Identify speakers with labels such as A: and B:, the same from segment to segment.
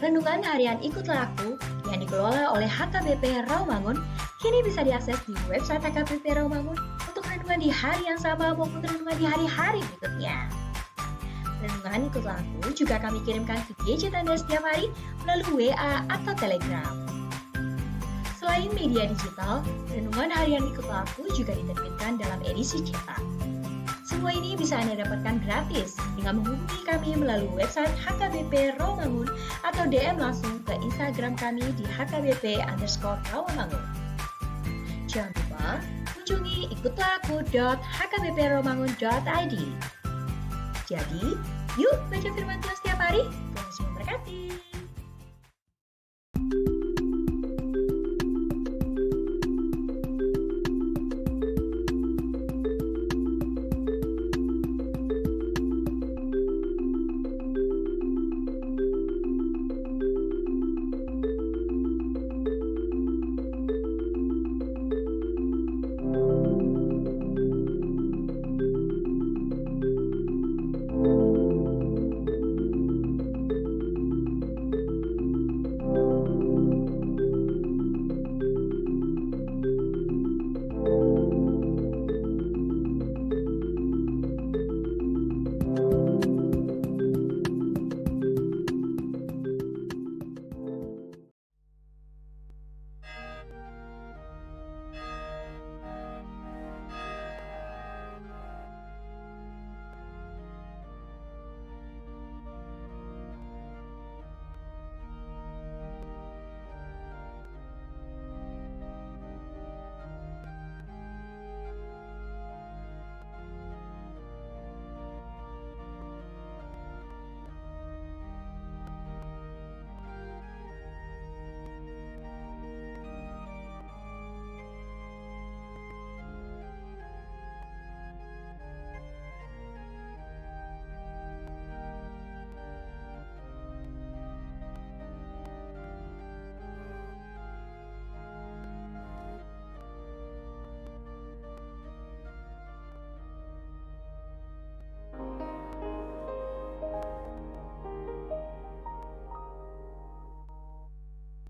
A: Renungan harian Ikutlah Aku yang dikelola oleh HKBP Rawamangun kini bisa diakses di website HKBP Rawamangun untuk renungan di hari yang sama maupun renungan di hari-hari berikutnya. Renungan Ikutlah Aku juga kami kirimkan ke gadget Anda setiap hari melalui WA atau Telegram. Selain media digital, renungan harian Ikutlah Aku juga diterbitkan dalam edisi cetak. Semua ini bisa Anda dapatkan gratis dengan menghubungi kami melalui website HKBP Rawamangun atau DM langsung ke Instagram kami di HKBP_Rawamangun. Jangan lupa kunjungi ikutlahku.hkbprawamangun.id. Jadi, yuk baca firman Tuhan setiap hari. Tuhan Yesus memberkati.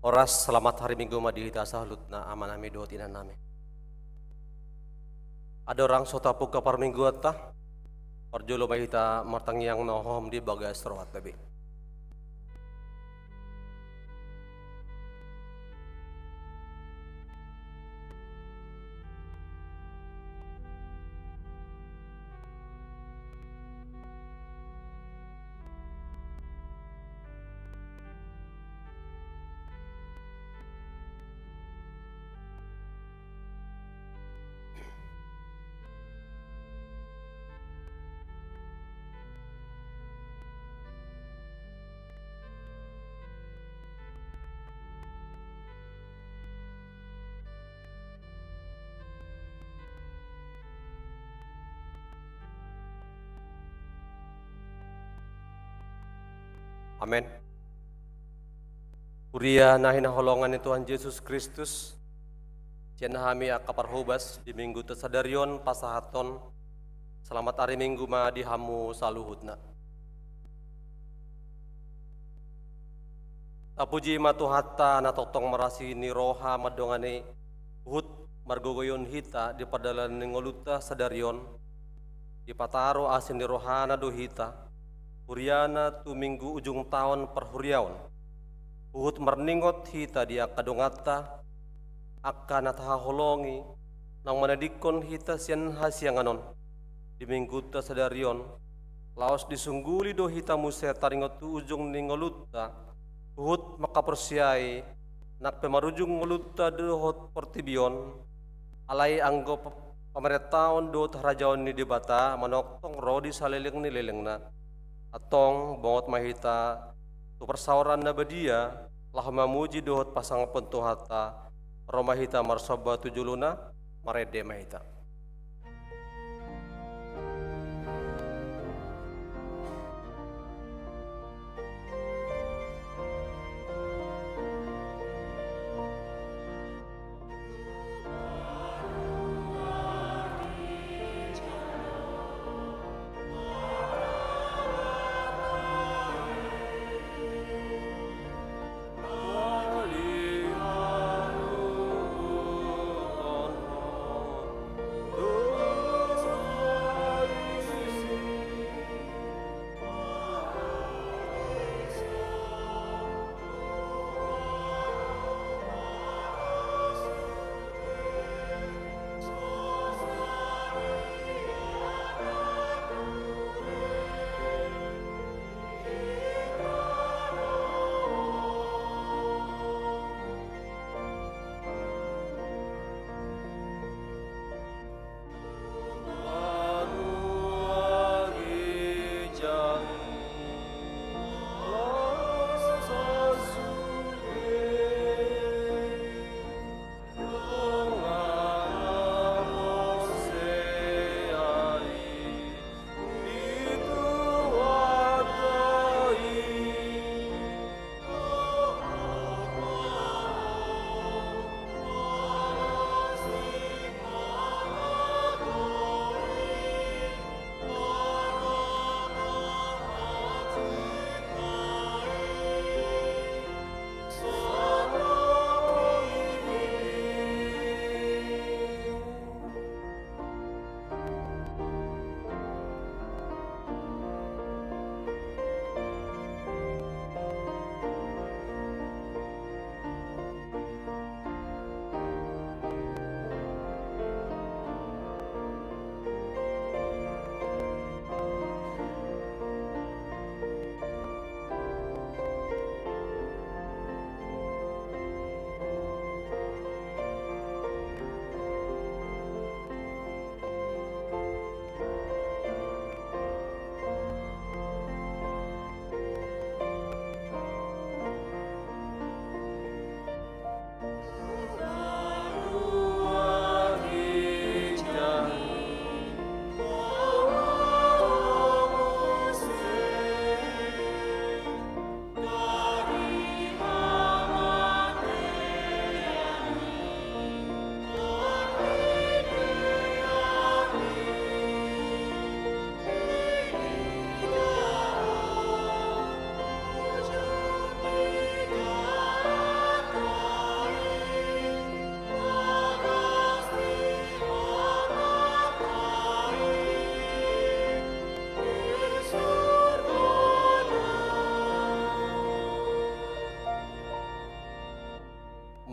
B: Oras selamat hari Minggu madihita sahlutna amanami dotinan nami. Ada orang sotapu ke par minggu atah parjolo mahita martang yang nohom di bagai serawat lebih. Amin. Uria nahina holongan Tuhan Yesus Kristus. Cian hami akaparhubas di minggu tesadarion pasahaton. Selamat hari Minggu ma dihamu saluhutna. Tapuji matuhatta na totong marasi ni roha madongane hut margogoyon hita di padalan ningoluta sadarion. Di pataro asin di rohana dohita. Huriana tu minggu ujung tahun perhuriaon. Uhut merningot hita dia kadongata akan ataholongi nang manadikon hita sian hasianganon di minggu ta sadarion laos disungguli do hita muse taringot tu ujung ningolutta uhut makapersiai nak pemarujung ngolutta dohot pertibion alai anggo pameretaon do rajaon ni dibata manoktong ro di saleleng ni lelengna atong bongot mahita tu persauran na badia lah mamuji dohot pasang pentuhata romahita marsoba tujuluna marede mahita.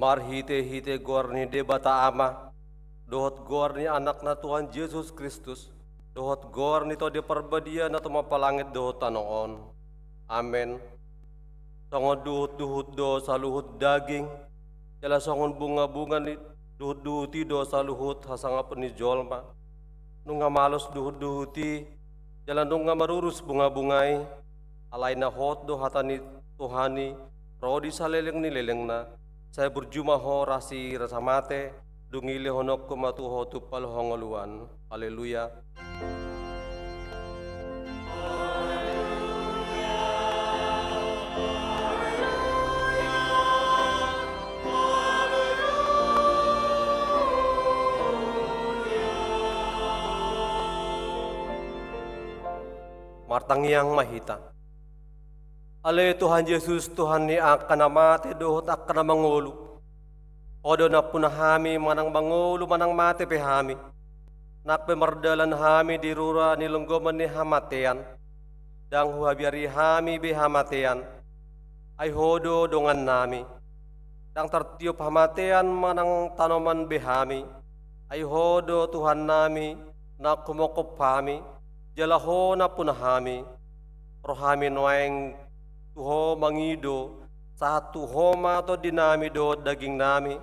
B: marhite-hite gorni de bata ama, dohot gorni anak na Tuhan Yesus Kristus, dohot gorni to de perbadia na tumapalangit dohot tanoon. Amen. Songon duhut-duhut do saluhut daging, jala songon bunga-bunga ni duhut-duhuti do saluhut hasanga penijolma. Nunga malos duhut-duhuti, jala nunga marurus bunga-bungai, alay na hot do hatani Tuhani, rodi saleleng ni leleng na, saya berjumah ho rasi rasa mate, dungile honok kumatuho tupal hongoluan. Haleluya. Martangiang mahita. Ale Tuhan Yesus Tuhan ni akan mate dohot akan mangulu. Odo na punahami manang mangulu manang mate pehami. Nak pemerdalan hami di rura nilunggoman ni hamatean. Dang huabiari hami behamatean. Ay hodo dongan nami. Dang tertiup hamatean manang tanoman behami. Ay hodo Tuhan nami nak kumokop hami. Jalaho na punahami. Rohami noeng tuho mangido sa tuho mato dinami do daging nami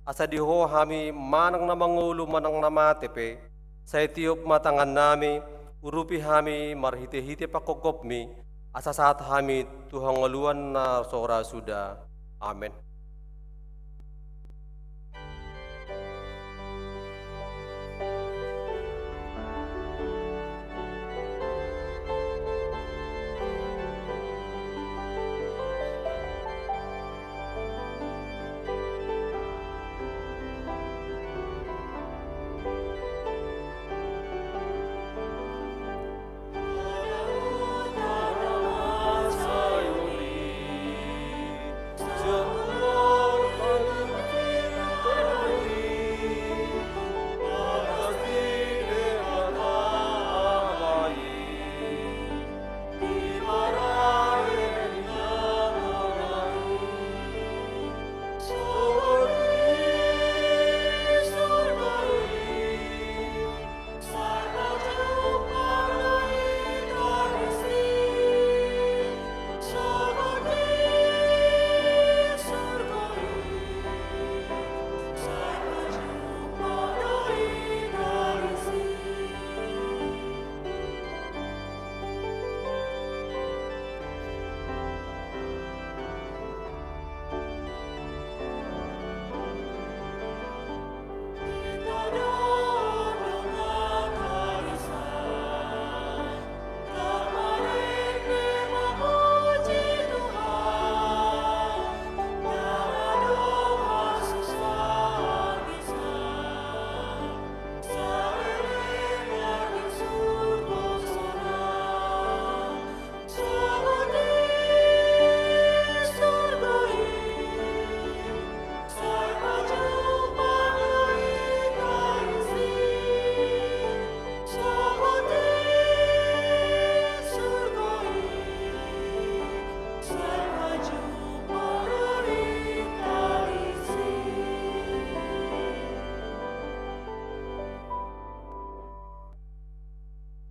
B: asa diho hami manang na mangulo manang namatepe sa itiop matangan nami urupi hami marhite-hite pakokopmi asa saat hami tuhang ngaluan na sora suda. Amen.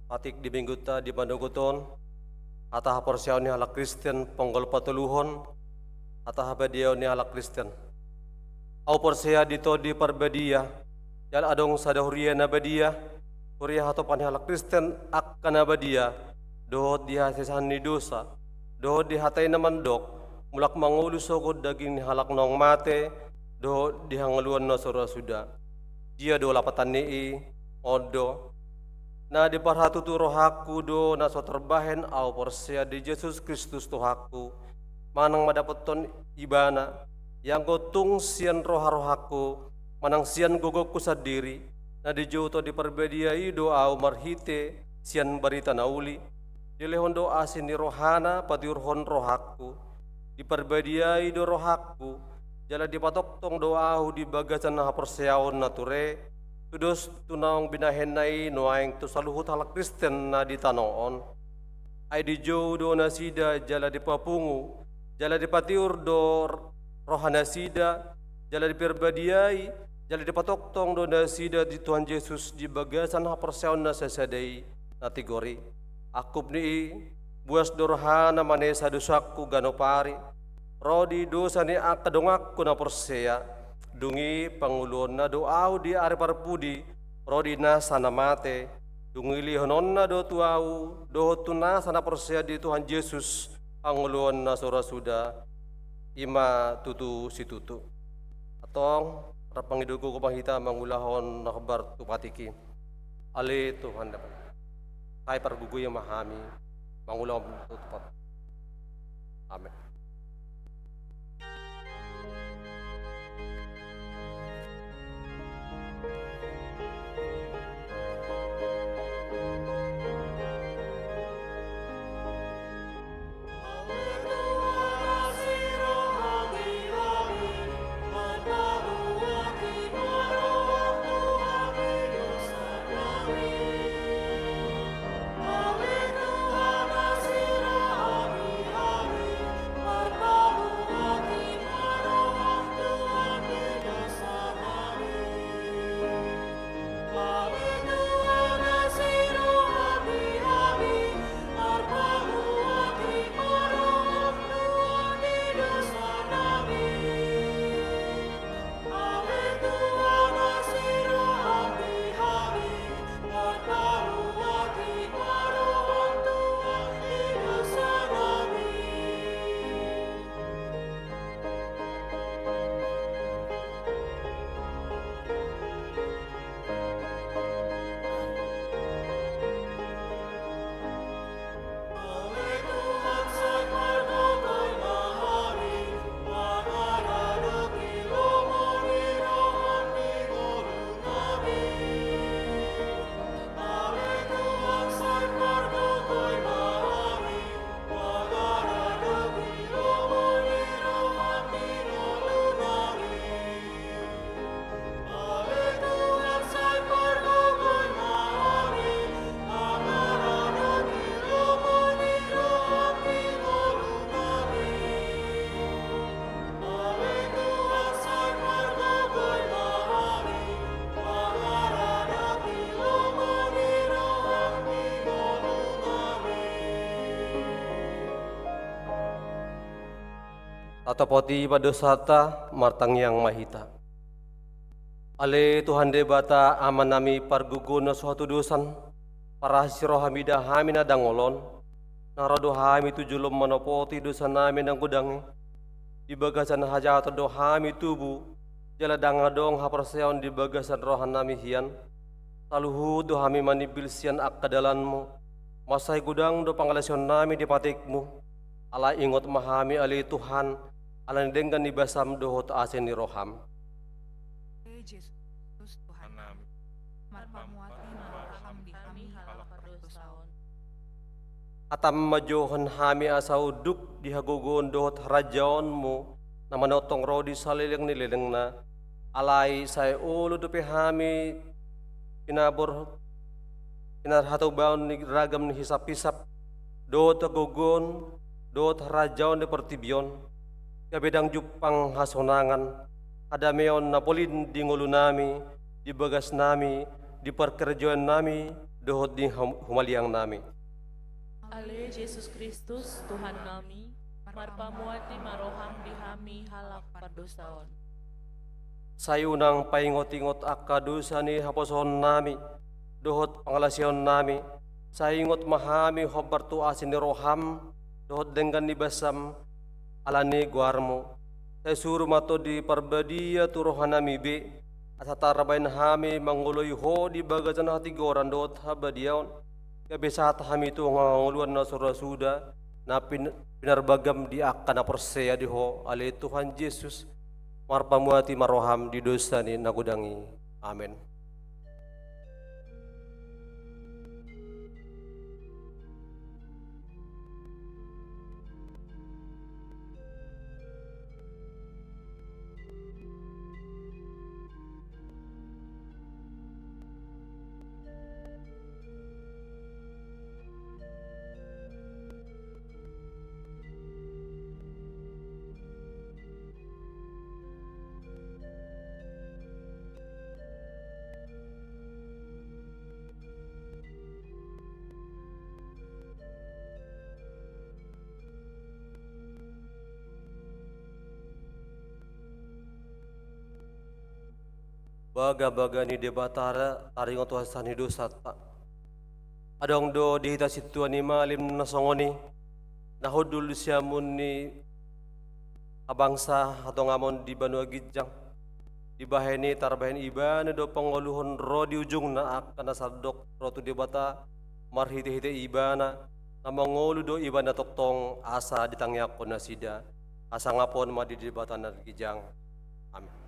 B: Atik di mingguta di Bandoguton, atah porsiaw ni halak Kristen ponggol patuluhon, atah badiaw ni halak Kristen. Au porsia dito di parbadia, yal adong sadahuria na badia, huria hatopan halak Kristen akan na badia, dohot di hasisan ni dosa, dohot di hatay na mandok, mulak mangulu sogod daging ni halak nong mate, dohot di hangaluan na sura suda. Dia do lapatan ni odo, na di parhatu tu rohaku do na so terbahen au porsia di Yesus Kristus Tuhaku manang madapoton ibana yang gotung sian roha-rohaku manang sian gogokku sadiri na di juto di perbediai do au marhite sian barita nauli di lehon do asin di rohana patiurhon rohaku di perbediai do rohaku jala di patok tong do au di bagasan na porsiaon nature tudos tunang binahen nai noaing tu saluhut halak Kristen na di tanoon. Ay di jo do na sida jala di papungu, jala di patiur do rohana sida, jala diperbadiai, jala dipatoktong do na sida di Tuhan Yesus di bagasan haperseon na sasadai natigori. Akup ni buas dorhana manesa dosaku ganopari, rodi dosa ni akadongakku na persea, dungi pangulon na doau di areparpudi, rodi na sana mate, dungi lihonon na do tuau, do tuna sana persea di Tuhan Yesus, pangulon na sora suda, ima tutu si tutu. Atong rapangidugo ko panghita mangulahon na kabar tupatiki. Ali Tuhan dapat. Kay pargugoy ang mahami, mangulahon tutupat. Amen. Tatapoti padosata martang yang mahita. Ale Tuhan de bata aman nami pargugo na suatu dosan, para siro hamida hamina dangolon, narado hami tujulom manopoti dosa namin ang kudangi, di bagasan hajat do hami tubu, jala dangadong haperseon di bagasan rohan nami hian, saluhu do hami manibil sian akadalanmu, masai gudang do pangalasion nami di patikmu, ala ingot mahami ali Tuhan, ala nidenggan ni basam dohot asin ni roham.
C: Yesus Tuhan kami, marpamuati maraham di kami halak perdosaon.
B: Atam majohan hami asauduk di hagugon dohot rajaonmu, na manotong rodi salilang nilileng na, alay say ulo dupi hami, pinarhatubaon ni ragam ni hisap-hisap, dohot hagugon, dohot rajaon di pertibyon, kabedang jupang hasonangan, adameon na polin di ngulo nami, di bagas nami, di perkerjaan nami, dohot di humaliang nami.
D: Ale Yesus Kristus Tuhan kami, marpamuati maroham di kami halak perdosaon.
B: Sayunang paingot-ingot akadusa ni haposon nami, dohot pangalasyon nami, sayingot mahami hobartu asin ni roham, dohot denggan ni basam, alani guarmo, saya suruh mato di parbadia turohan nami be, asatarabain hami manguloy ho di bagasan hati goran dohot habadiaon, kabesat hami tu nganguluan na surasuda, na pinarbagam di akan na persea di ho, ale Tuhan Yesus, marpamuati maroham di dosa ni nagudangi. Amin. baga-baga ni debatara taringo to hasan hidup sata. Adong do dihita situan ni malim nasongoni nahodul siamun ni abangsa atau ngamon di Banua Gijang di baheni tarbahen iba do pangoluhon ro di ujung na akan sadok ro tu debata marhite-hite ibana na mangolu do ibana toktong asa ditangyak ko na sida asa ngapon ma di debata na Gijang. Amin.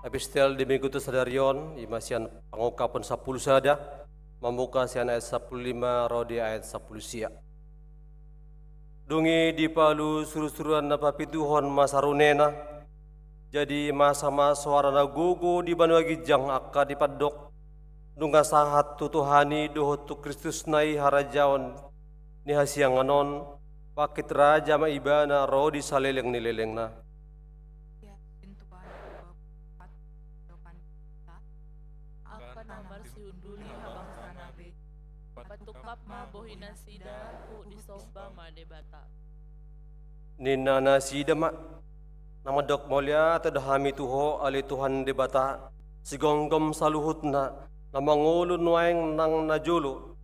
B: Epistel di minggu tu sadarion imasian pangukapan 10 sada membuka sian ayat 15 rodi ayat 10 sia. Dungi di palu suruh-suruhan na papituhon masarunena jadi masa-masa suara na gugu di Banua Gijang akka dipadok dunga sahat tutuhani dohot tu Kristus nai harajaon ni hasiang anon pakit raja maibana rodi saleleng nileleng na.
D: Patukap ma bohina sida ku disoba ma debata.
B: Nina na sida ma nama dok molia tadahami tuho ali Tuhan debata sigonggom saluhut na namangulun waeng nang najulu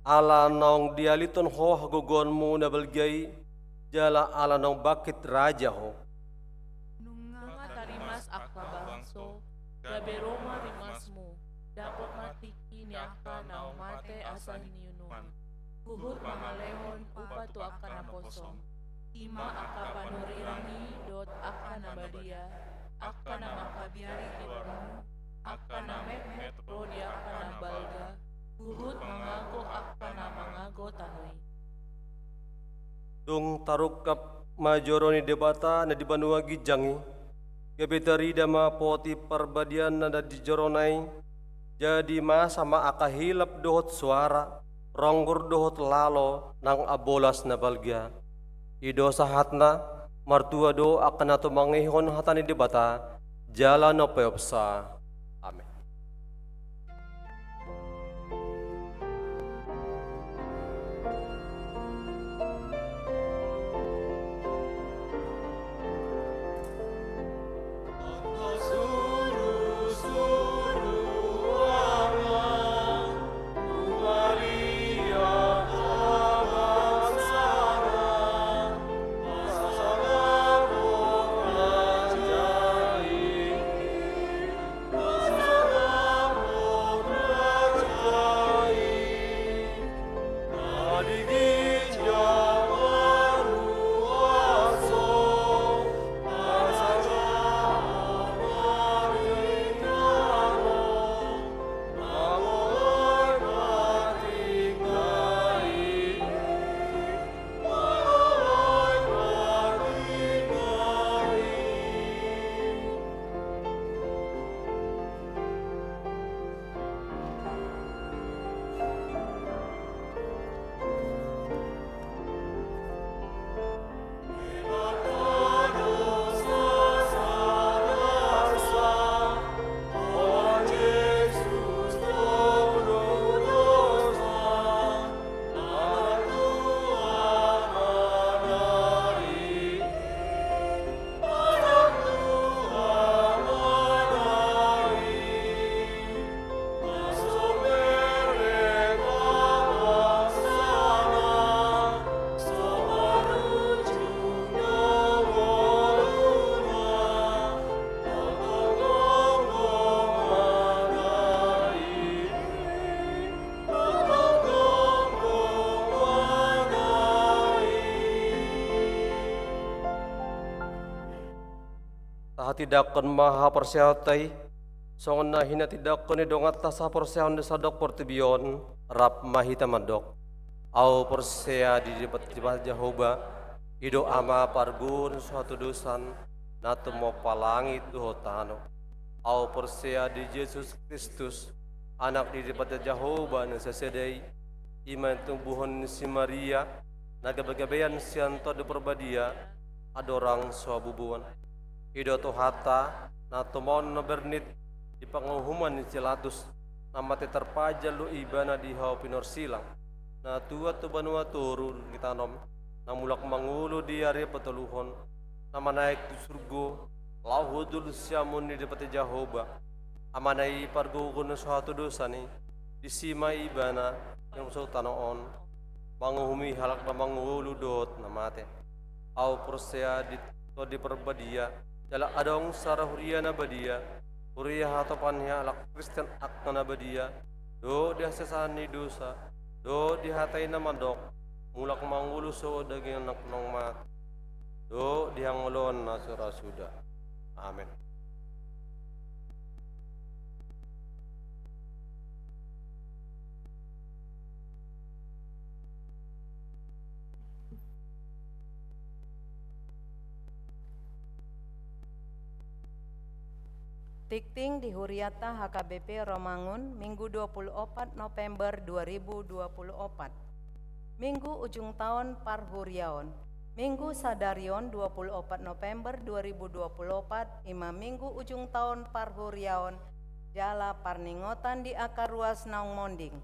B: ala nong dialiton ho hagogon mo na balgay jala ala nong bakit raja ho.
D: Nunga tarimas akla bangso gabe Roma rimasmu dapat matiki ni akan na mate asa niunuan. Kuhut mahalehon upa tu akan na kosong. Ima aka panurirani dot akan na badia. Akan na makabiari di barmu. Akan na mepmet rodi akan na balga. Kuhut mangago akan na mangago tanui.
B: Dung tarukap majoroni debata na di Banua Gijangi. Gabetari dama poti perbadian na di joronai. Jadi sama akahilap dohot suara, ronggur dohot lalo nang abolas na balgia. Ido sahatna, martua do akan ato mangihon hatani debata, jala no peopsa. Amin. hatidakon maha persyatai songon na hina tidakon ni dongat tasa persyaon desadok portibion rap mahita mandok au persya di debat Jehovah ido ama pargun suatu dosan natu mo palangit tuhotano au persya di Yesus Kristus anak di debat Jehovah na sesedai iman tumbuhon si Maria nagabagabayan sianto de perbadia adorang suabubuan ido tuhata natumon na bernit di panguhuman ni Cilatus namate terpajal lu ibana di hau pinor silang na tua tu banua turun kita nom na mulak mangulu di area petuluhon nama naik di surgo lauhudul siamun di depan Jehovah amanai pargugun suatu dosa ni disima ibana yang sultanoon manguhumi halak na mangulu dot namate au persea di perbadia jala adong sarahuria na badia huria hatopannya alak Kristen akna na badia do dia sesani dosa do dihatai na mandok mulak mangulu so daging anak nong mat do dihangolon na surasuda amin.
E: Tikting di Huriata HKBP Romangun Minggu 24 November 2024. Minggu ujung tahun Parhuriaon. Minggu Sadarion 24 November 2024 ima minggu ujung tahun Parhuriaon jala parningotan di akar ruas naung monding.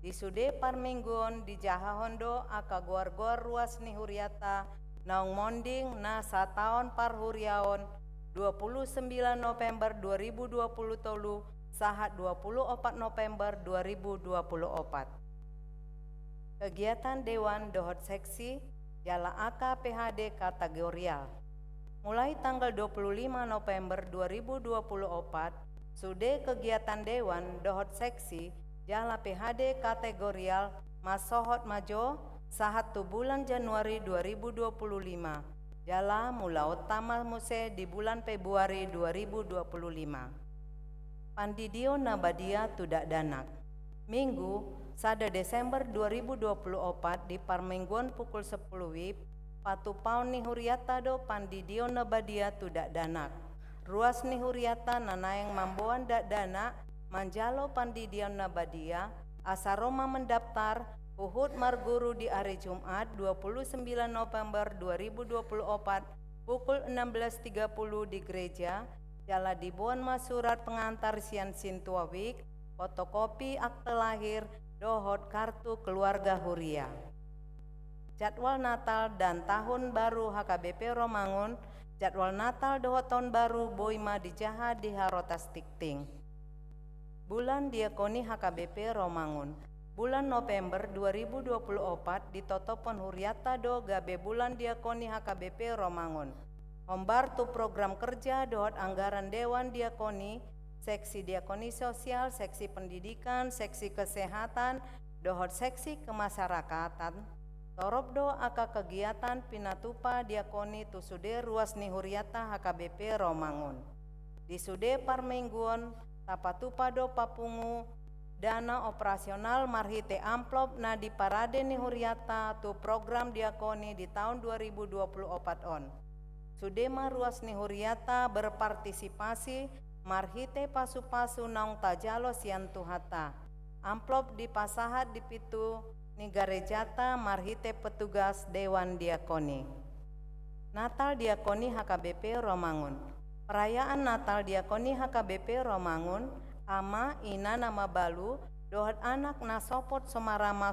E: Di sude parmingguon di jaha hondo aka guar-guar ruas ni Huriata naung monding na sataon Parhuriaon 29 November 2020 tolu sahat 24 November 2024. Kegiatan Dewan Dohot Seksi Jala AK PHD kategorial. Mulai tanggal 25 November 2024 sude kegiatan Dewan Dohot Seksi Jala PHD kategorial masohot majo sahat tu bulan Januari 2025. Jala mula utama muse di bulan Februari 2025. Pandidio nabadia tudak danak. Minggu sada Desember 2024 di parmingguan pukul 10 WIB patu paun ni Huriata do pandidio nabadia tudak danak. Ruas ni Huriata nanayang mamboan dak danak manjalo pandidio nabadia asaroma mendaftar Uhud Marguru di hari Jumat 29 November 2024 pukul 16.30 di gereja jala dibuan mas surat pengantar sian sintuawik fotokopi akte lahir dohot kartu keluarga Huria. Jadwal Natal dan Tahun Baru HKBP Romangun. Jadwal Natal dohot tahun baru boima di jaha di Harotas Tikting. Bulan Diakoni HKBP Romangun. Bulan November 2024 di Totopon Huriata do gabe bulan Diakoni HKBP Romangun. Hombar tu program kerja dohot anggaran Dewan Diakoni, seksi Diakoni Sosial, seksi Pendidikan, seksi Kesehatan, dohot seksi Kemasyarakatan. Torob do aka kegiatan pinatupa Diakoni tu sude ruas ni Huriata HKBP Romangun. Di sude parmingguan tapatupa do papungu dana operasional marhite amplop na di parade ni Huriata tu program Diakoni di tahun 2024 on. Sudema ruas ni Huriata berpartisipasi marhite pasu-pasu naung tajalo sian tuhata. Amplop di pasahat di pitu ni garejata marhite petugas Dewan Diakoni. Natal Diakoni HKBP Romangun. Perayaan Natal Diakoni HKBP Romangun ama ina nama balu dohot anak na sopot somarama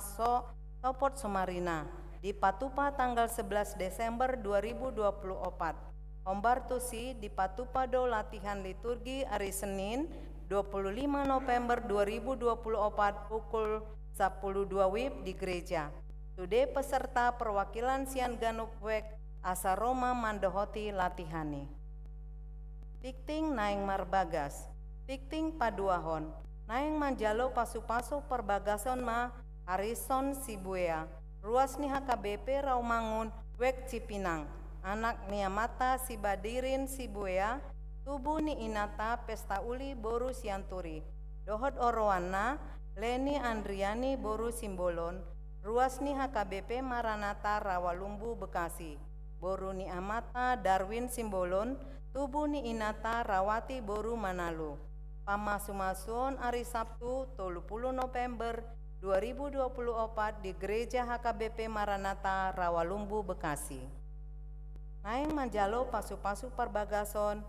E: sopot somarina di Patupa tanggal 11 Desember 2024. Hombar tusi di Patupa do latihan liturgi hari Senin 25 November 2024 pukul 12 WIB di gereja. Sude peserta perwakilan sian ganukwek asa Roma mandohoti latihani. Tikting naing marbagas. Tikting paduahon, naing manjalo pasu-pasu perbagason ma Harrison Sibuea, ruas ni HKBP Raumangun, Wek Cipinang, anak niamata Sibadirin Sibuea, tubuh ni inata pesta uli boru sianturi, dohot orowana, Leni Andriani boru Simbolon, ruas ni HKBP Maranatha Rawalumbu Bekasi, boru ni amata Darwin Simbolon, tubuh ni inata Rawati boru Manalu. Pamasumasun hari Sabtu 30 November 2024 di Gereja HKBP Maranatha Rawalumbu Bekasi. Naeng manjalo pasu-pasu perbagason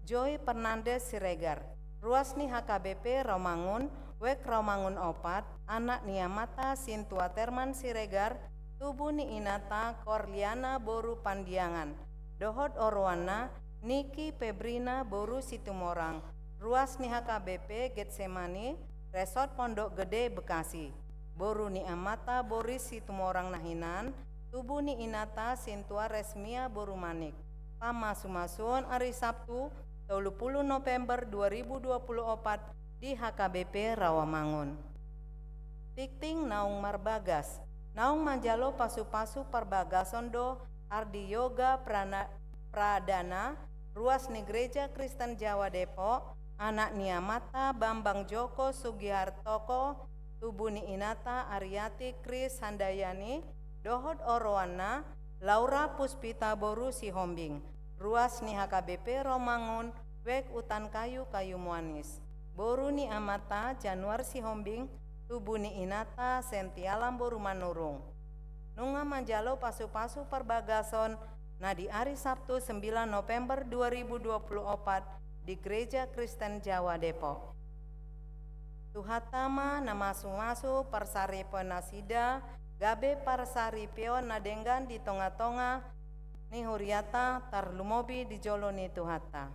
E: Joy Fernandez Siregar, ruas ni HKBP Romangun, wek Romangun opat, anak niamata Sintua Terman Siregar, tubuh ni inata Korliana boru Pandiangan, dohot Orwana, Niki Febrina boru Situmorang, ruas ni HKBP Getsemani, Resort Pondok Gede Bekasi, boru ni amata Boris Situmorang Nahinan, tubuh ni inata Sintua Resmia boru Manik. Pamasumasun hari Sabtu 30 November 2024 di HKBP Rawamangun. Tikting naung marbagas, naung manjalo pasu-pasu perbagasondo Ardi Yoga Pradana, ruas ni Gereja Kristen Jawa Depok, anak niamata Bambang Joko Sugihartoko, tubuh ni inata Ariati Kris Handayani, dohot Orowana, Laura Puspita boru Sihombing, ruas ni HKBP Romangun, wek Utan Kayu Muanis, boru ni amata Januar Sihombing, tubuh ni inata Sentialam boru Manurung. Nunga manjalo pasu-pasu perbagason na di hari Sabtu 9 November 2024 di Gereja Kristen Jawa Depok. Tuhatama na masu-masu persari penasida gabe persari pio nadenggan di tonga-tonga ni huriata tarlumobi di joloni tuhata.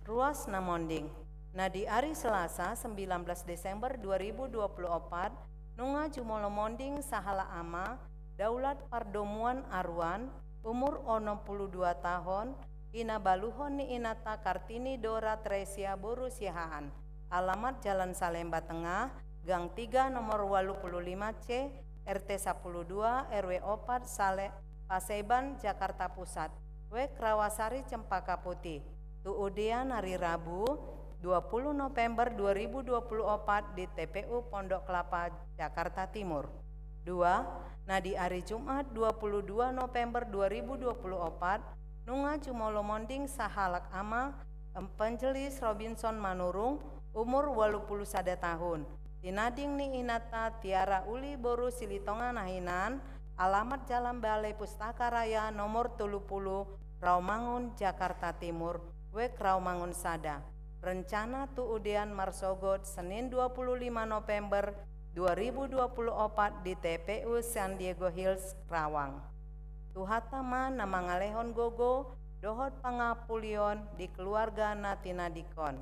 E: Ruas namonding. Na di hari Selasa 19 Desember 2024 nunga jumolo monding sahala ama Daulat Pardomuan Arwan umur 62 tahun ina baluhon ni inata Kartini Dora Tresia boru Siahaan, alamat Jalan Salemba Tengah, Gang 3 nomor 85C, RT 12 RW 4 Paseban Jakarta Pusat, wek Rawasari Cempaka Putih. Tuudian hari Rabu 20 November 2024 di TPU Pondok Kelapa Jakarta Timur. 2. Nah di hari Jumat 22 November 2024 nunga jumolo monding sahalak ama Empenjelis Robinson Manurung umur 81 tahun. Tinading ni inata Tiara Uli boru Silitonga Nahinan, alamat Jalan Balai Pustaka Raya nomor 30 Rawamangun Jakarta Timur, wek Rawamangun Sada. Rencana tuudian Marsogot Senin 25 November 2024 di TPU San Diego Hills Rawang. Tuhatama nama ngalehon gogo dohot pangapulion di keluarga natina dikon.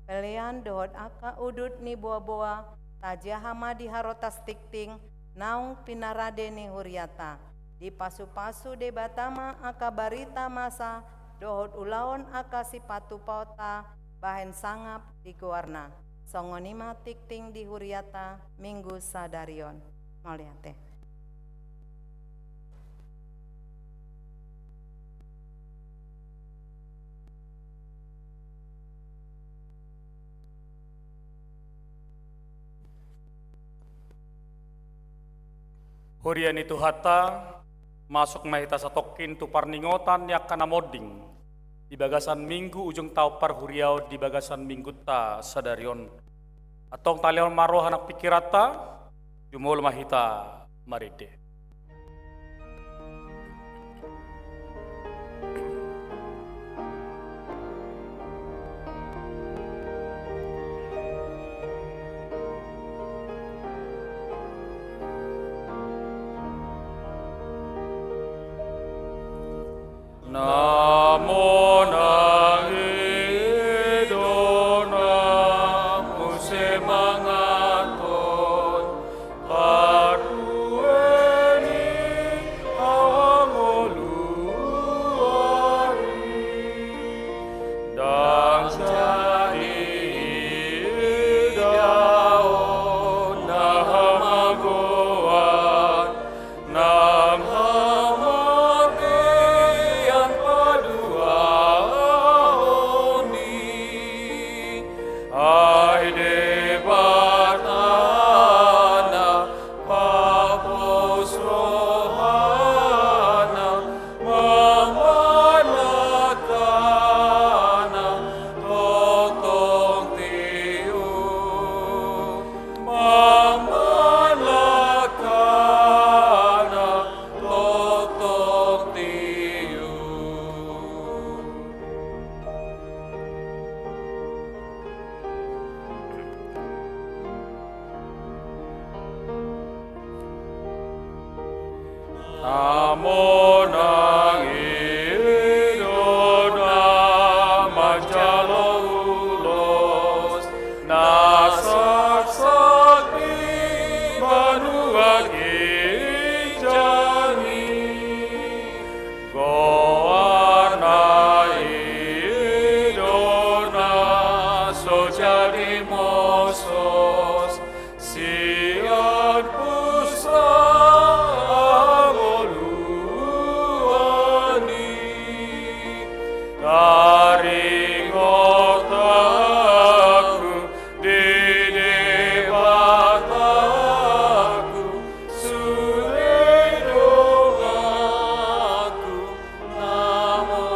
E: Pelian dohot aka udut ni boa-boa tajahama di harotas tikting naung pinarade ni huriata. Di pasu-pasu debatama aka barita masa dohot ulaon aka sipatu pauta bahen sangap di kuarna. Songonima tikting di huriata minggu sadarion. Maliate.
F: Hurian itu hata masuk mahita satokin tu parningotan yak kana moding di bagasan minggu ujung tau par huriau di bagasan minggu ta sadarion atong talion maroh anak pikirata jumul mahita maride. Namo Nahidona Musemangaton Padue Namo nang idona manjalo ulos nasak di manuagi jani goana idona so jadi mosos sian pusra dari ngotaku di debataku sure doaku namo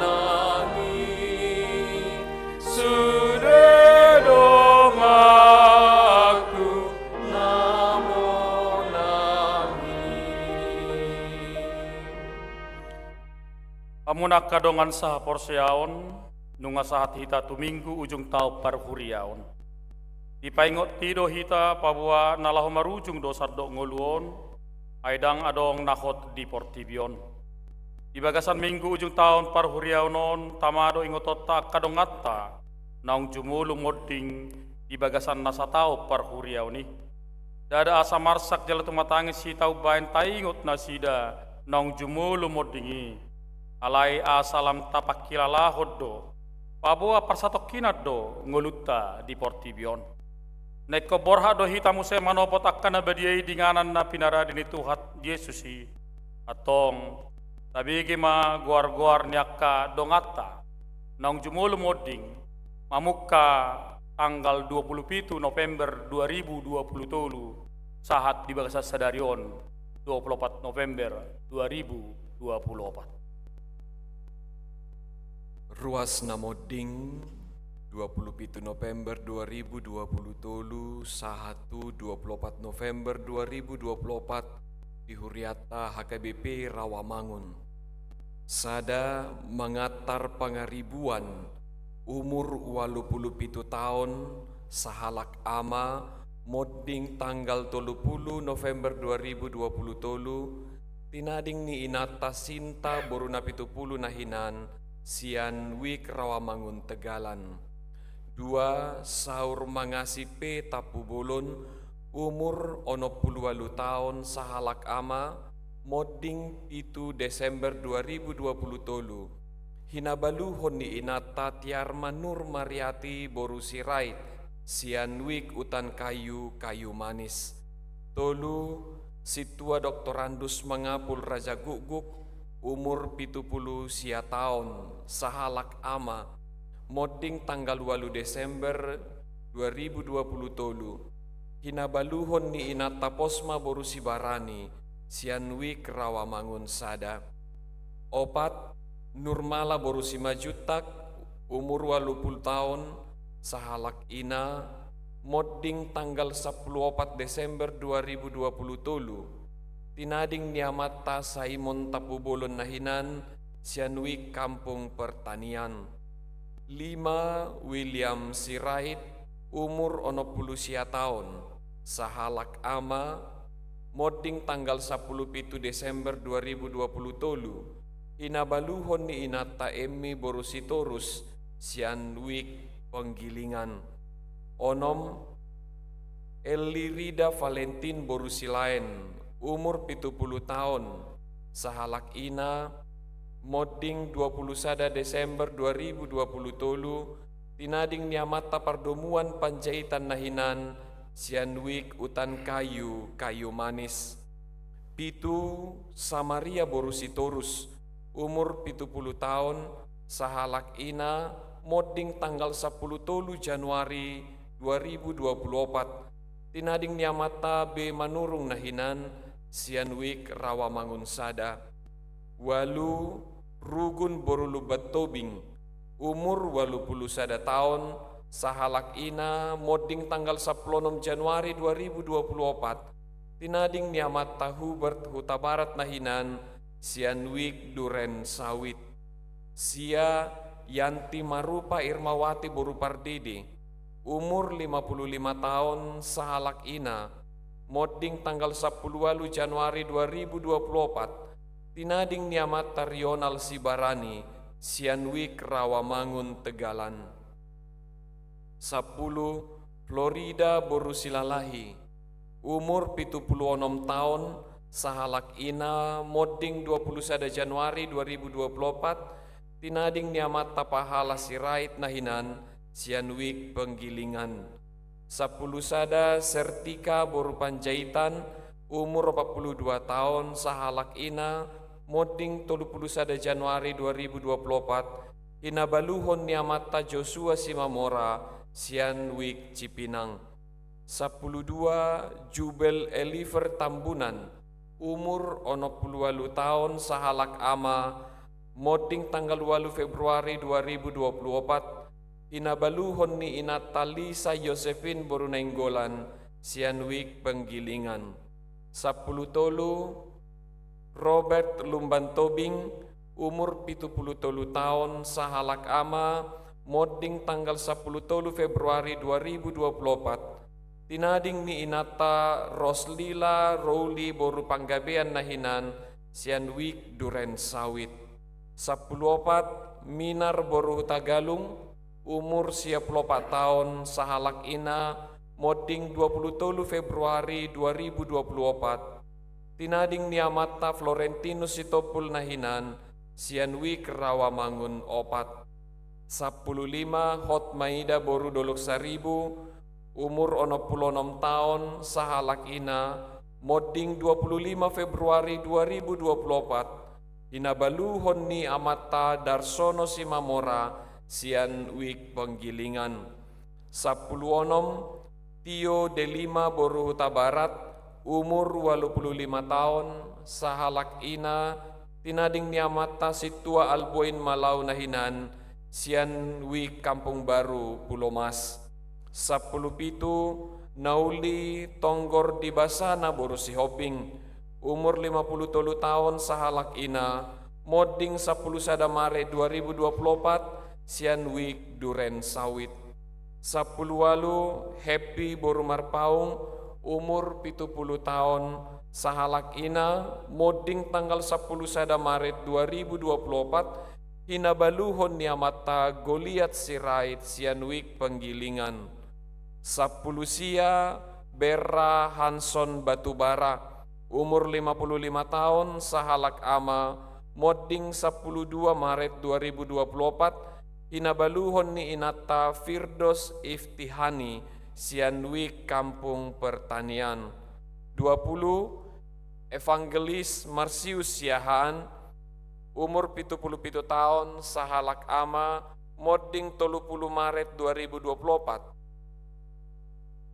F: nani sure doaku namo nani. Amunak kadongan saha porsiaon, nunga sahat hita tu minggu ujung tau parhuriaon. Ipaingot tido hita pabua nalahu marujung dosar dok ngoluon, aidang adong nakot di portibion. Di bagasan minggu ujung tahun parhuriaonon, tamado ingotota kadongatta, naung jumulu modding di bagasan nasa tau parhuriaoni. Dada asa marsak jala tumatangis hita ubain taingot nasida, naung jumulu moddingi. Alai asalam tapak kilala hoddo pabua parsatok kinado ngoluta di portibion neko borha do hitamu se manopot akkana badiai dinganan na pinara dini Tuhan Yesusi atong tabigi ma guar-guar nyaka dongata naung jumulu modding mamukka tanggal 27 November 2023 sahat di bagasa sadarion 24 November 2024.
G: Ruas namoding 27 November 2023 sahatu 24 November 2024 di Huriata HKBP Rawamangun. Sada mengatar pangaribuan umur 87 tahun sahalak ama modding tanggal 30 November 2023 tinading ni inata sinta boruna 70 nahinan sian wik Rawamangun Tegalan. 2 saur mangasipe tapu bolon umur 88 tahun sahalak ama modding itu Desember 2023 hinabaluhon ni inata tiarma Nur Mariati boru sirait sian wik utan kayu manis. 3 situa doktorandus mangapul Raja Guguk umur 70 sia tahun sahalak ama modding tanggal 8 Desember 2023 hinabaluhon ni inata posma boru sibarani sian wik Rawamangun sada. 4 Nurmala boru simajutak umur 80 tahun sahalak ina modding tanggal 14 Desember 2023 tinading niamata Saimon tapu bolon nahinan sianwik kampung pertanian. 5 William Sirait umur 60 sia tahun sahalak ama modding tanggal 17 Desember 2023 hinabaluhon ni inata Emmi borusitorus sianwik penggilingan. 6 Elirida Valentin borusilaen umur 70 tahun sahalak ina modding 21 Desember 2023 tinading niamata pardomuan panjaitan nahinan sianwik utan kayu manis. 7 Samaria borusitorus umur 70 tahun sahalak ina modding tanggal 10 Januari 2024 tinading niamata be manurung nahinan sianwik Rawamangun sada. 8 Rugun borulubat tobing umur 81 tahun sahalak ina modding tanggal 10 Januari 2024 tinading niamata Hubert Huta Barat nahinan sianwik Duren Sawit. Sia Yanti Marupa Irmawati boru pardede umur 55 tahun sahalak ina modding tanggal 10 Januari 2024, tinading niamata Rional Sibarani, Sianwik Rawamangun Tegalan. 10 Florida Borusilalahi, umur 76 tahun, sahalak ina, modding 21 Januari 2024, tinading niamata pahala sirait nahinan, Sianwik Penggilingan. 10 sada Sertika Boru Panjaitan, umur 42 tahun, sahalak ina, modding 31 Januari 2024, hinabaluhon niamata Joshua Simamora, Sianwik Cipinang. 12 Jubel Eliver Tambunan, umur 28 tahun, sahalak ama, modding tanggal 8 Februari 2024, hinabaluhon ni inata Lisa Josephine Borunenggolan, Sianwik Penggilingan. 10 tolu Robert Lumban Tobing, umur 73 tahun, sahalak ama, modding tanggal 10 tolu Februari 2024, tinading ni inata Roslila Rowli Boru Panggabean nahinan, Sianwik Duren Sawit. 14 Minar Boru Tagalung, umur 54 tahun, sahalak ina, modding 27 Februari 2024, tinading niamata Florentinus Sitopul nahinan, Sianwik Rawamangun Opat. 15 Hotmaida Boru Dolok Saribu, umur 66 tahun, sahalak ina, modding 25 Februari 2024, hinabaluhon ni amata Darsono Simamora, Sianwik Penggilingan. 16 Tio Delima Boru Huta Barat, umur 85 tahun, sahalak ina, tinading niamata Situa Alboin Malau nahinan, Sianwik Kampung Baru Pulau Mas. 17 Nauli Tonggor di Basana Boru Sihoping, umur 53 tahun, sahalak ina, modding 10 sada Maret 2024, Sianwik Duren Sawit. 10 Happy Boru Marpaung, umur 70 tahun, sahalak ina, modding tanggal 10 sada Maret 2024, hinabaluhon niamata Goliat Sirait, Sianwik Penggilingan. 10 sia Berra Hanson Batubara, umur 55 tahun, sahalak ama, modding 12 Maret 2024, hinabaluhon ni inata Firdos Iftihani, Sianwik Kampung Pertanian. 20 Evangelis Marsius Siahaan, umur 77 tahun, sahalak ama, modding 30 Maret 2024,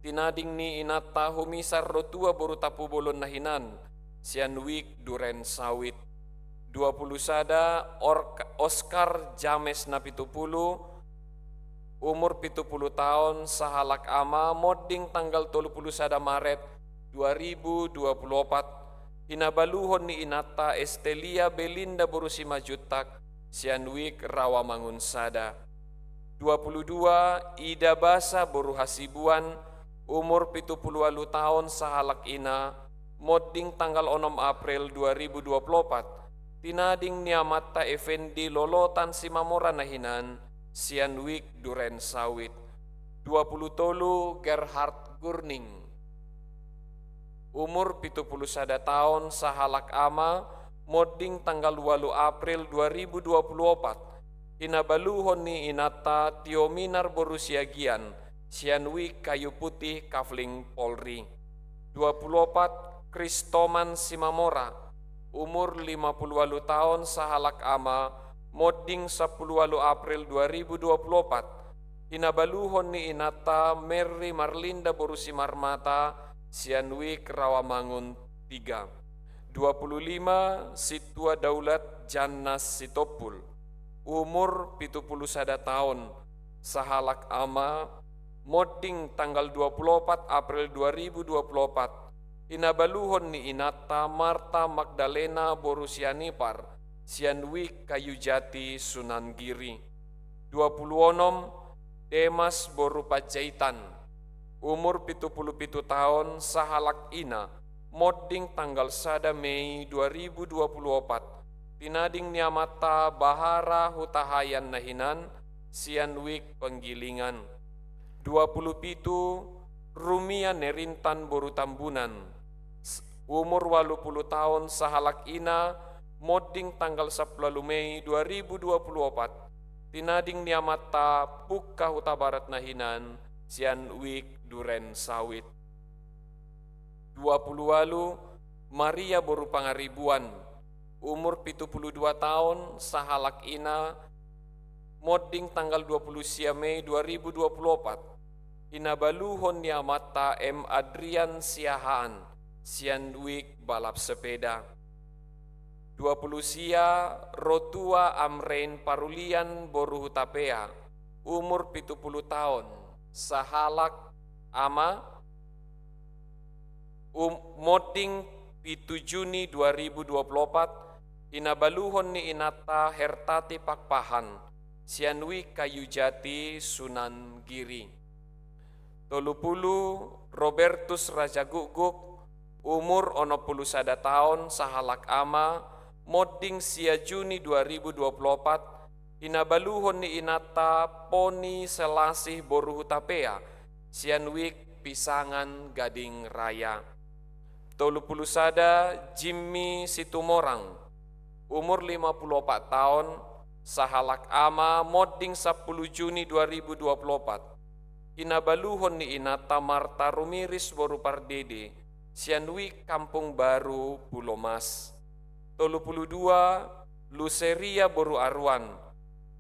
G: tinading ni inata Humisar Rotua Boru Tapu Bolon nahinan, Sianwik Duren Sawit. 20 sada Oscar James na 70, umur 70 tahun, sahalak ama, modding tanggal 30 sada Maret 2024, hinabaluhon ni inata Estelia Belinda Boru Simajutak, Sianwik Rawamangun Sada. 22 Ida Basa Boru Hasibuan, umur 78 tahun, sahalak ina, modding tanggal 6 April 2024, tinading niamata Effendi Lolotan Simamora nahinan, Sianwik Duren Sawit. 20 tolu Gerhard Gurning, umur 71 tahun, sahalak ama, modding tanggal 8 April 2024, hinabaluhon ni inata Tiominar Boru Siagian, Sianwik Kayu Putih Kavling Polri. 24 Kristoman Simamora, umur 58 tahun, sahalak ama, modding 10 April 2024, hinabaluhon ni inata Mary Marlinda Boru Simarmata, Sianwik Rawamangun 3. 25 Situa Daulat Jannas Sitopul, umur 71 tahun, sahalak ama, modding tanggal 24 April 2024, hinabaluhon ni inata Marta Magdalena Boru Sianipar, Sianwik Kayu Jati Sunan Giri. 26 Demas Boru Pajaitan, umur 77 tahun, sahalak ina, modding tanggal 1 Mei 2024, tinading niamata bahara hutahayan nahinan, sianwik penggilingan. 27 Rumia Nerintan Boru Tambunan, umur 80 tahun, sahalak ina, modding tanggal 10 Mei 2024, tinading niamata Pukka Huta Barat nahinan, sianwik duren sawit. 20 Maria Boru Pangaribuan, umur 72 tahun, sahalak ina, modding tanggal 20 Mei 2024, hinabaluhon niamata M. Adrian Siahaan, sianwik balap sepeda. 20 sia Rotua Amrein Parulian Boru Hutapea, umur 70 tahun, sahalak ama, modding 7 Juni 2024, hinabaluhon ni inata Hertati Pakpahan, sianwik Kayu Jati Sunan Giri. 30 Robertus Raja Guguk, umur 61 tahun, sahalak ama, modding sia Juni 2024, hinabaluhon ni inata Poni Selasih Boru Hutapea, sianwik Pisangan Gading Raya. 31 Jimmy Situmorang, umur 54 tahun, sahalak ama, modding 10 Juni 2024, hinabaluhon ni inata Marta Rumiris Boru Pardede, sianwik Kampung Baru Pulau Mas. 32 Luceria Boru Arwan,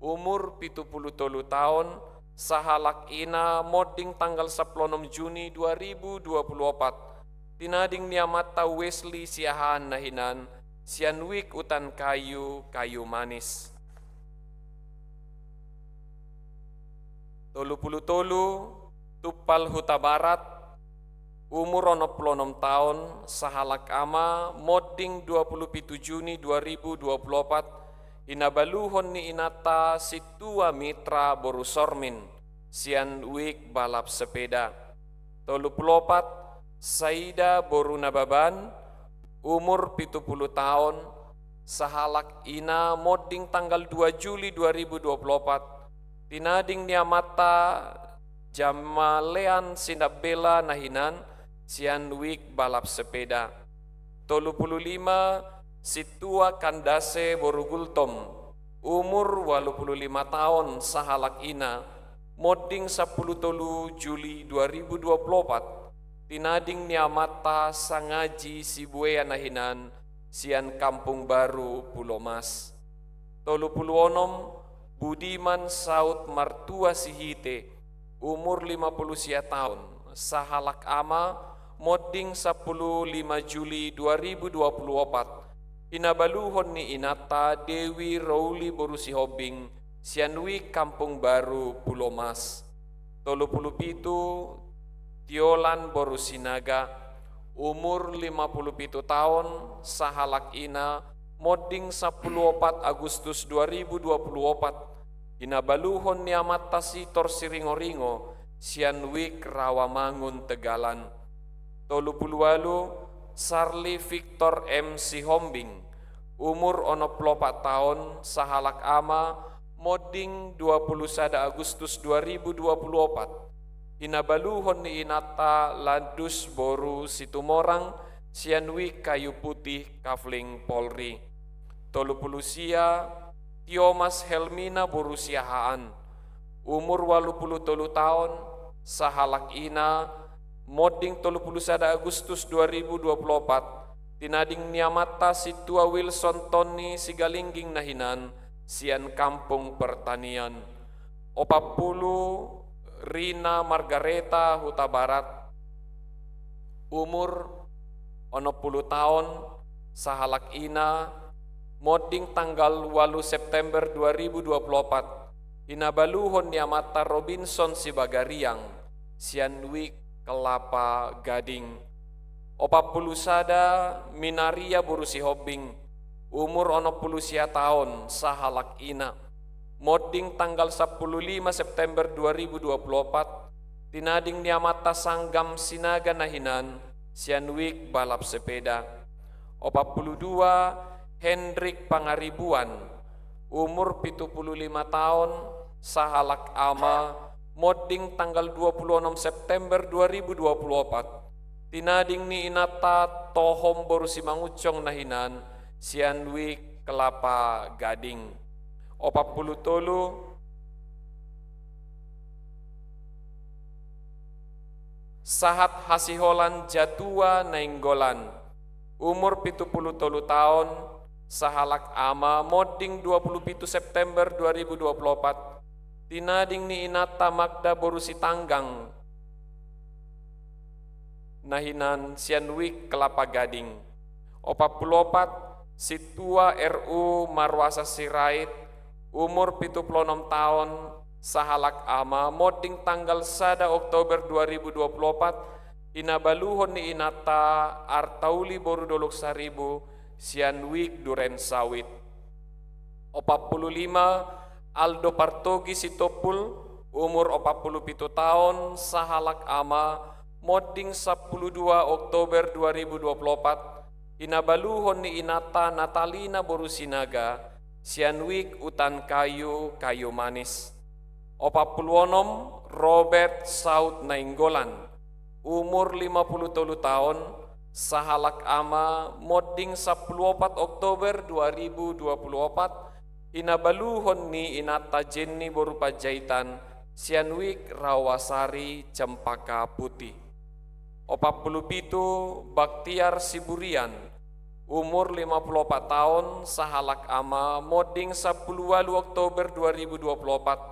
G: umur 73 tahun, sahalak ina, modding tanggal 16 Juni 2024, tinading niamata Wesley Siahaan nahinan, sianwik Utan Kayu Kayu Manis. 30 Tupal Huta Barat, umur 26 tahun, sahalak ama, modding 27 Juni 2024, hinabaluhon ni inata Situa Mitra Boru Sormin, sianwik balap sepeda. 34 Saida Boru Nababan, umur 70 tahun, sahalak ina, modding tanggal 2 Juli 2024, tinading niamata Jamalean Sindabela nahinan, sianwik balap sepeda. 35 Situa Kandase Boru Gultom, umur 85 tahun, sahalak ina, modding 10 Juli 2024, tinading niamata Sangaji Sibuea nahinan, sian Kampung Baru Pulau Mas. 36 Budiman Saud Martua Sihite, umur 50 sia tahun, sahalak ama, modding 10 Juli 2024, hinabaluhon ni inata Dewi Rauli Boru Sihobing, sianwik Kampung Baru Pulau Mas. 37 Tiolan Boru Sinaga, umur 57 tahun, sahalak ina, modding 14 Agustus 2024, hinabaluhon niamata Sitor Siringo-ringo, sianwik Rawamangun Tegalan. 38 Sarli Victor M. Sihombing, umur 64 tahun, sahalak ama, modding 21 Agustus 2024, hinabaluhon ni inata Ladus Boru Situmorang, sianwik Kayu Putih Kafling Polri. 30 sia Tiomas Helmina Boru Siahaan, umur 83 tahun, sahalak ina, modding 31 Agustus 2024, tinading niamata Situa Wilson Tony Sigalingging nahinan, sian Kampung Pertanian. 40 Rina Margareta Huta Barat, umur 60 tahun, sahalak ina, modding tanggal 8 September 2024, hinabaluhon niamata Robinson Sibagariang, sianwik Kelapa Gading. 40 sada Minaria Boru Sihobing, umur 60 sia tahun, sahalak ina, modding tanggal 15 September 2024, tinading niamata sanggam sinaga nahinan, sianwik balap sepeda. 42 Hendrik Pangaribuan, umur 75 tahun, sahalak ama, modding tanggal 26 September 2024. Tinading ni inata tohom boru si mangucong nahinan, sianwik Kelapa Gading. 43 Sahat Hasiholan Jatua Nainggolan, umur 73 tahun, sahalak ama, modding 27 September 2024. Tinading ni inata Magda Borusi Tanggang nahinan, sianwik Kelapa Gading. 44 Situa RU Marwasa Sirait, umur 76 tahun, sahalak ama, modding tanggal 1 Oktober 2024. Inabaluhon ni inata Artauli Boru Dolok Saribu, sianwik Duren Sawit. 45 Aldo Partogi Sitopul, umur 47 tahun, sahalak ama, modding 12 Oktober 2024. Inabaluhon ni inata Natalina Borusinaga, sianwik Utan Kayu Kayu Manis. 46 Robert Saud Nainggolan, umur 53 tahun, sahalak ama, modding 14 Oktober 2024. Inabaluhon ni inata Jenny Borupa Jaitan, sianwik Rawasari Cempaka Putih. 47 Baktiar Siburian, umur 54 tahun, sahalak ama, modding 10 Oktober 2024.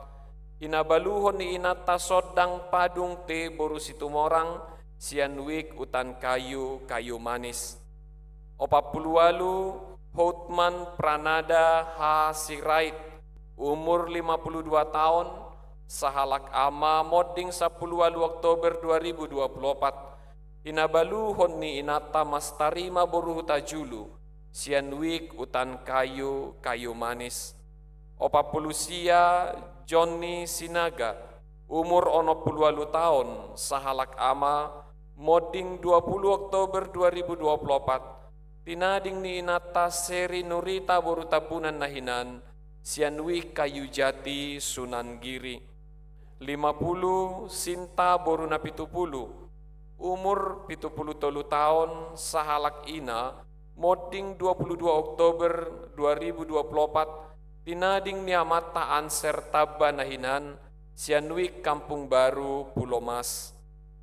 G: Inabaluhon ni inata Sodang Padung T Borusi Tumorang, sianwik Utan Kayu Kayu Manis. 48 Hotman Pranada H. Sirait, umur 52 tahun, sahalak ama, modding 10 Oktober 2024. Inabaluhon ni inata Mastarima Boruhuta Julu, sianwik Utan Kayu Kayu Manis. 40 Johnny Sinaga, umur 28 tahun, sahalak ama, modding 20 Oktober 2024. Tinading ni inata Seri Nurita Borutapunan nahinan, sianwik Kayu Jati Sunan Giri. 50 Sinta Boruna Pitupulu, umur 73 tahun, sahalak ina, modding 22 Oktober 2024. Tinading niamata Anser Taba nahinan, sianwik Kampung Baru Pulau Mas.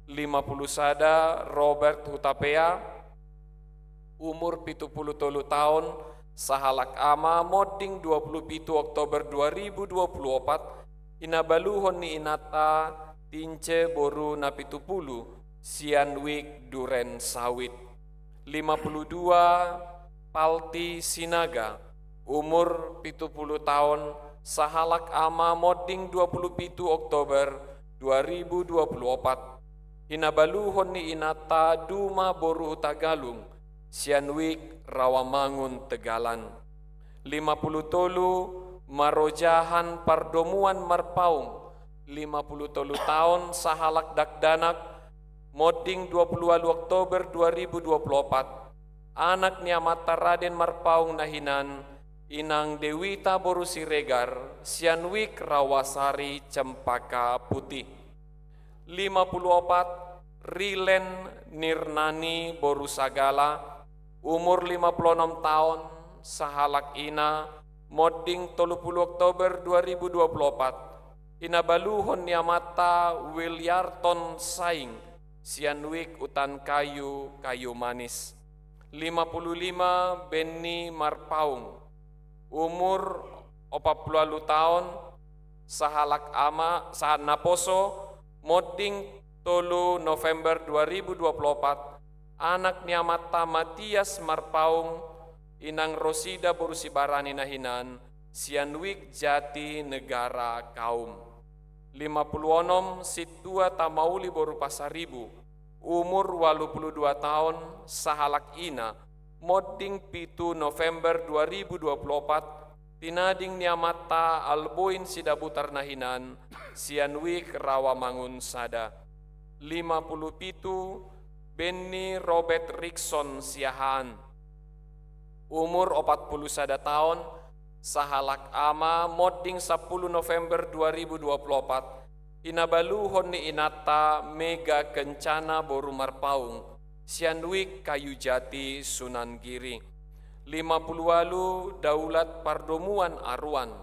G: 50 sada Robert Hutapea, umur 73 tahun, sahalak ama, modding 27 Oktober 2024. Inabaluhon ni inata Tince Boru Napitupulu, sianwik Duren Sawit. 52 Palti Sinaga, umur 70 tahun, sahalak ama, modding 27 Oktober 2024. Inabaluhon ni inata Duma Boru Tagalung, sianwik Rawamangun Tegalan. 50 Marojahan Pardomuan Marpaung, 50 tahun, sahalak dakdanak, modding 20 Oktober 2024. Anak niamata Raden Marpaung nahinan, inang Dewita Boru Siregar, sianwik Rawasari Cempaka Putih. 54 Rilen Nirnani Boru Sagala, umur 56 tahun, sahalak ina, modding 30 Oktober 2024. Inabaluhon niamata Wilyarton Saing, sianwik Utan Kayu Kayu Manis. 55 Benny Marpaung, umur 40 tahun, sahalak ama, sahat naposo, modding 3 November 2024. Anak niamata Matias Marpaung, inang Rosida Borusi Barani nahinan, sianwik Jati Negara Kaum. 56 Situa Tamauli Boru Pasaribu, umur 82 tahun, sahalak ina, modding 7 November 2024. Tinading niamata Alboin Sidabutar nahinan, sianwik Rawamangun Sada. 57 Benny Robert Rickson Siahaan. Umur 41 tahun, sahalak ama modding 10 November 2024. Inabalu honni inata mega kencana boru marpaung, Sianwik Kayu Jati Sunan Giri. 50 Daulat Pardomuan Aruan.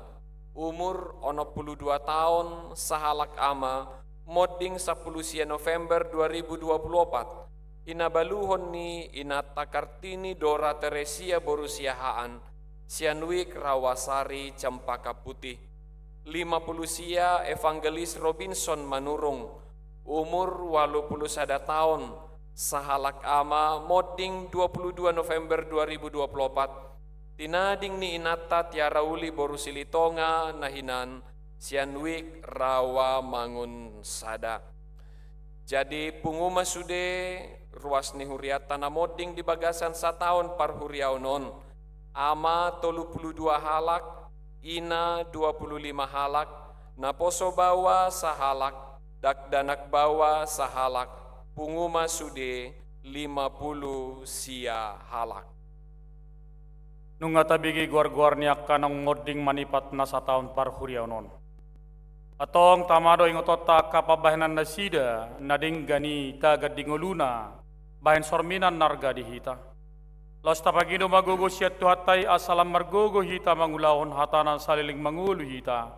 G: Umur 62 tahun, sahalak ama modding 10 November 2024. Inabaluhon ni Inata Kartini Dora Teresia Borusiahaan, Sianwik Rawasari Cempaka Putih. 50 sia Evangelis Robinson Manurung. Umur 81 tahun, sahalak ama modding 22 November 2024. Tinading ni Inata Tiarauli Borusilitonga Nahinan, Sianwik Rawa Mangun Sada. Jadi punguma sude ruas ni huriata na modding di bagasan satahun par huriau non. Ama 32 halak, ina 25 halak, na poso bawa sahalak, dakdanak bawa sahalak, punguma sude 50 sia halak.
F: Nunga tabigi guar-guar niak kanong modding manipat na satahun par huriau non. Atong tamado ingotota kapabahanan na sida nading gani tagad dingoluna bahin sorminan narga dihita. Los tapagido magugo siyat tuhatay asalam margogo hita mangulahon hatanan saliling mangulu hita.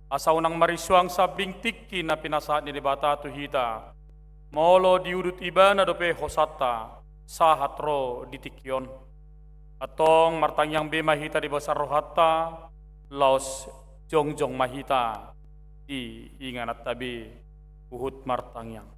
F: Asa unang mariswang sa bingtiki na pinasaat ni dibata tu hita. Molo diudut iba na dope hosata sa hatro ditikyon. Atong martangyang bema hita di basar rohata los jongjong mahita. Di inganat tabi uhut martangyang.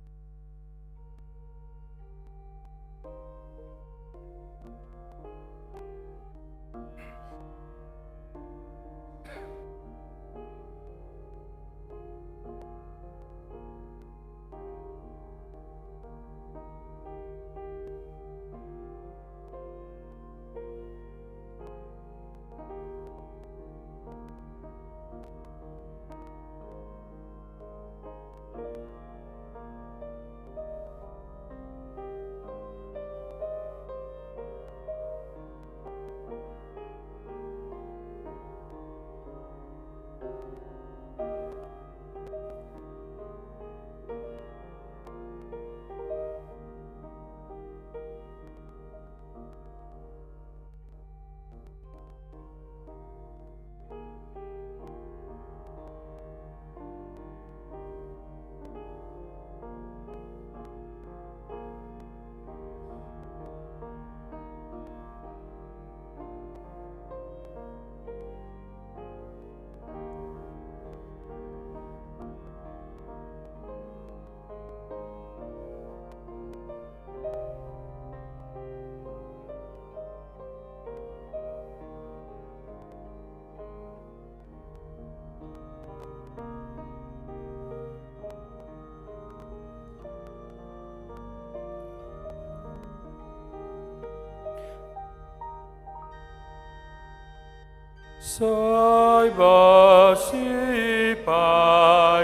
F: Sai basi paedaan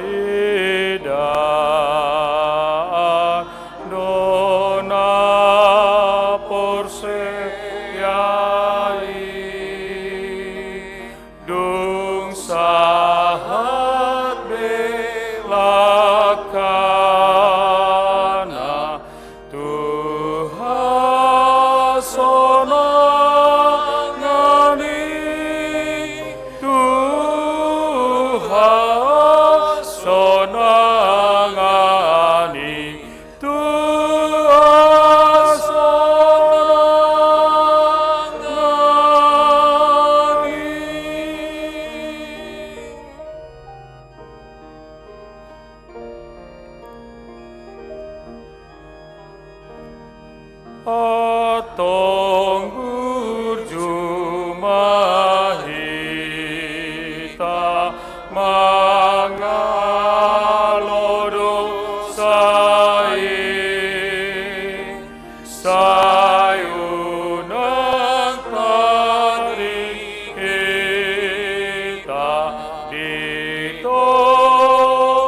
F: dona porse yai dung sahat belakana Tuhan sono Atong urjumahita mangalodo sai sayunang tari kita dito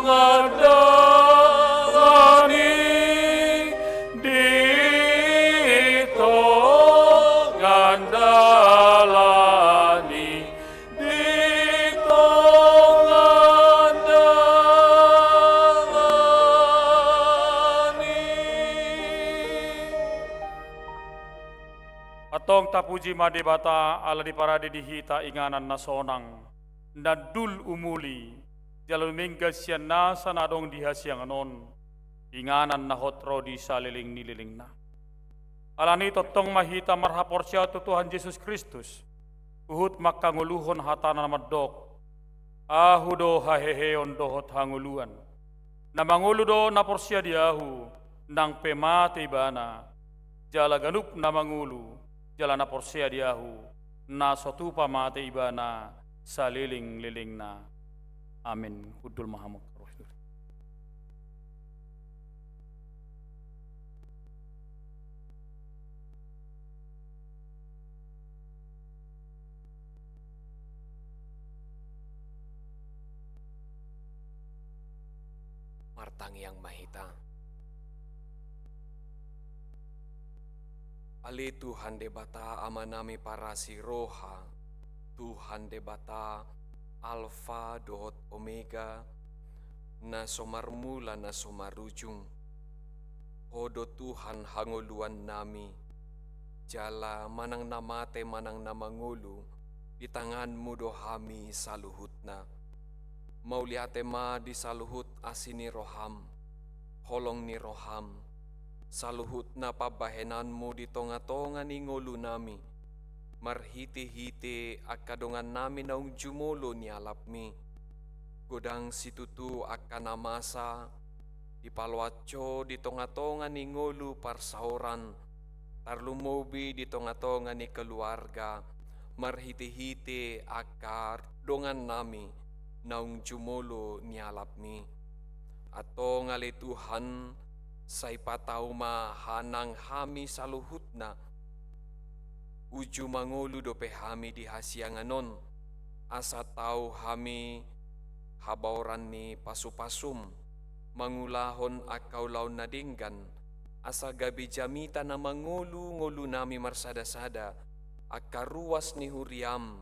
F: ngadani Atong tapuji madebata ala di parade di hita inganan nasonang na dul umuli jalan mingga siyan na sanadong dihasiang anon inganan na hotro di saliling nililing na. Alani totong mahita marhapor siya to Tuhan Jesus Kristus uhut makanguluhon hatanan madok ahudo haheheon dohot hanguluan na manguludo na porsya diahu nang pemate bana jala ganup na mangulu jala na porsya diahu na sotupa mate ibana sa liling-liling na. Amin. Hudul mahamuk.
G: Martang yang mahita. Ali Tuhan debata amanami para si roha, Tuhan debata alfa dot omega, na somarmula na somarujung. Hodo Tuhan hanguluan nami, jala manang namate manang namangulu, di tanganmu dohami saluhutna. Mauliate ma di saluhut asini roham, holong ni roham, saluhut na pabahenanmu di tonga-tonga ni ngulu nami, marhiti-hiti akadongan nami naung jumulo ni alapmi, godang situtu akanamasa, di palwaco di tonga-tonga ni ngulu parsahoran, tarlumobi di tonga-tonga ni keluarga, marhiti-hiti akar dongan nami, naung jumulo ni alapmi, ato ngali Tuhan, say patau ma hanang hami saluhutna uju mangulu dope hami di hasianganon asa tau hami habauran ni pasupasum mangulahon akau laun nadinggan asa gabi jamita na mangulu-ngulu nami marsada-sada akaruas ni huriam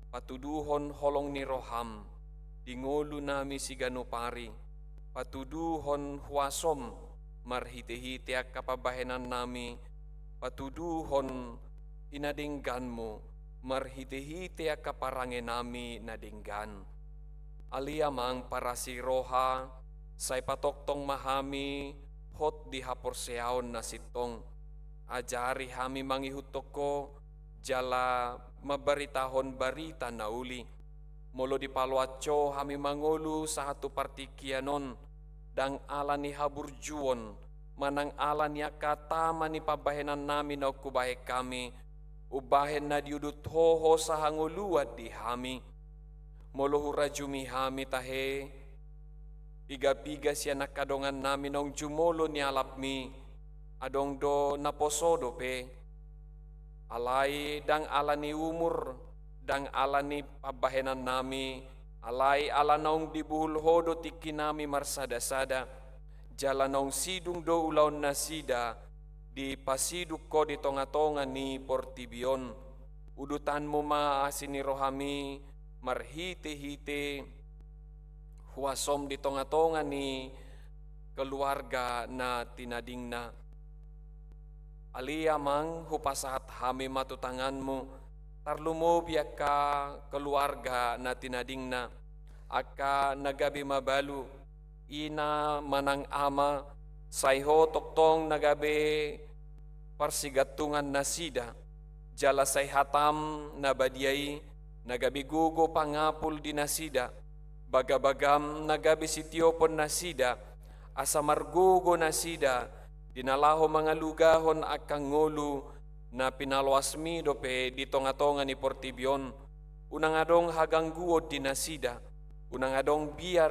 G: patuduhon holong ni roham dingolu nami siganopari patuduhon huasom marhiti-hiti kapabahenan nami patuduhon inadingganmu marhiti-hiti kaparange nami nadinggan aliamang para si roha say patoktong mahami hot di haporseaon na sitong ajari hami mangihutoko jala mabaritahon barita na uli molo di palwaco hami mangulu sa hatu partikianon dang ala ni haburjuon manang ala niya katama ni pabahenan namin na kubahe kami ubahen na diudut hoho sa hanguluad di hami molo hurajumi hami tahe piga-piga siya nakadongan namin nong jumolo ni alapmi adong do naposodo pe alay dang ala ni umur dang ala ni pabahenan nami alay ala naong dibuhul hodo tiki nami marsada-sada jala naong sidung do ulaw na sida di pasiduk ko di tonga-tonga ni Portibion udutan mo maasin ni rohami marhiti-hiti huasom di tonga-tonga ni keluarga na tinading na aliamang hupasahat hami matutanganmu tarlumo biyak ka keluarga na tinading na aka nagabi mabalu ina manang ama sayho toktong nagabi parsigatungan na sida jala say hatam na badiyay nagabi gugo pangapul di nasida bagabagam nagabi sitiopon na sida asa margugo na sida dinalaho mga lugahon akang ngulu na pinalwasmi dope di tonga-tonga ni Portibion unang adong hagang guod di nasida unang adong biar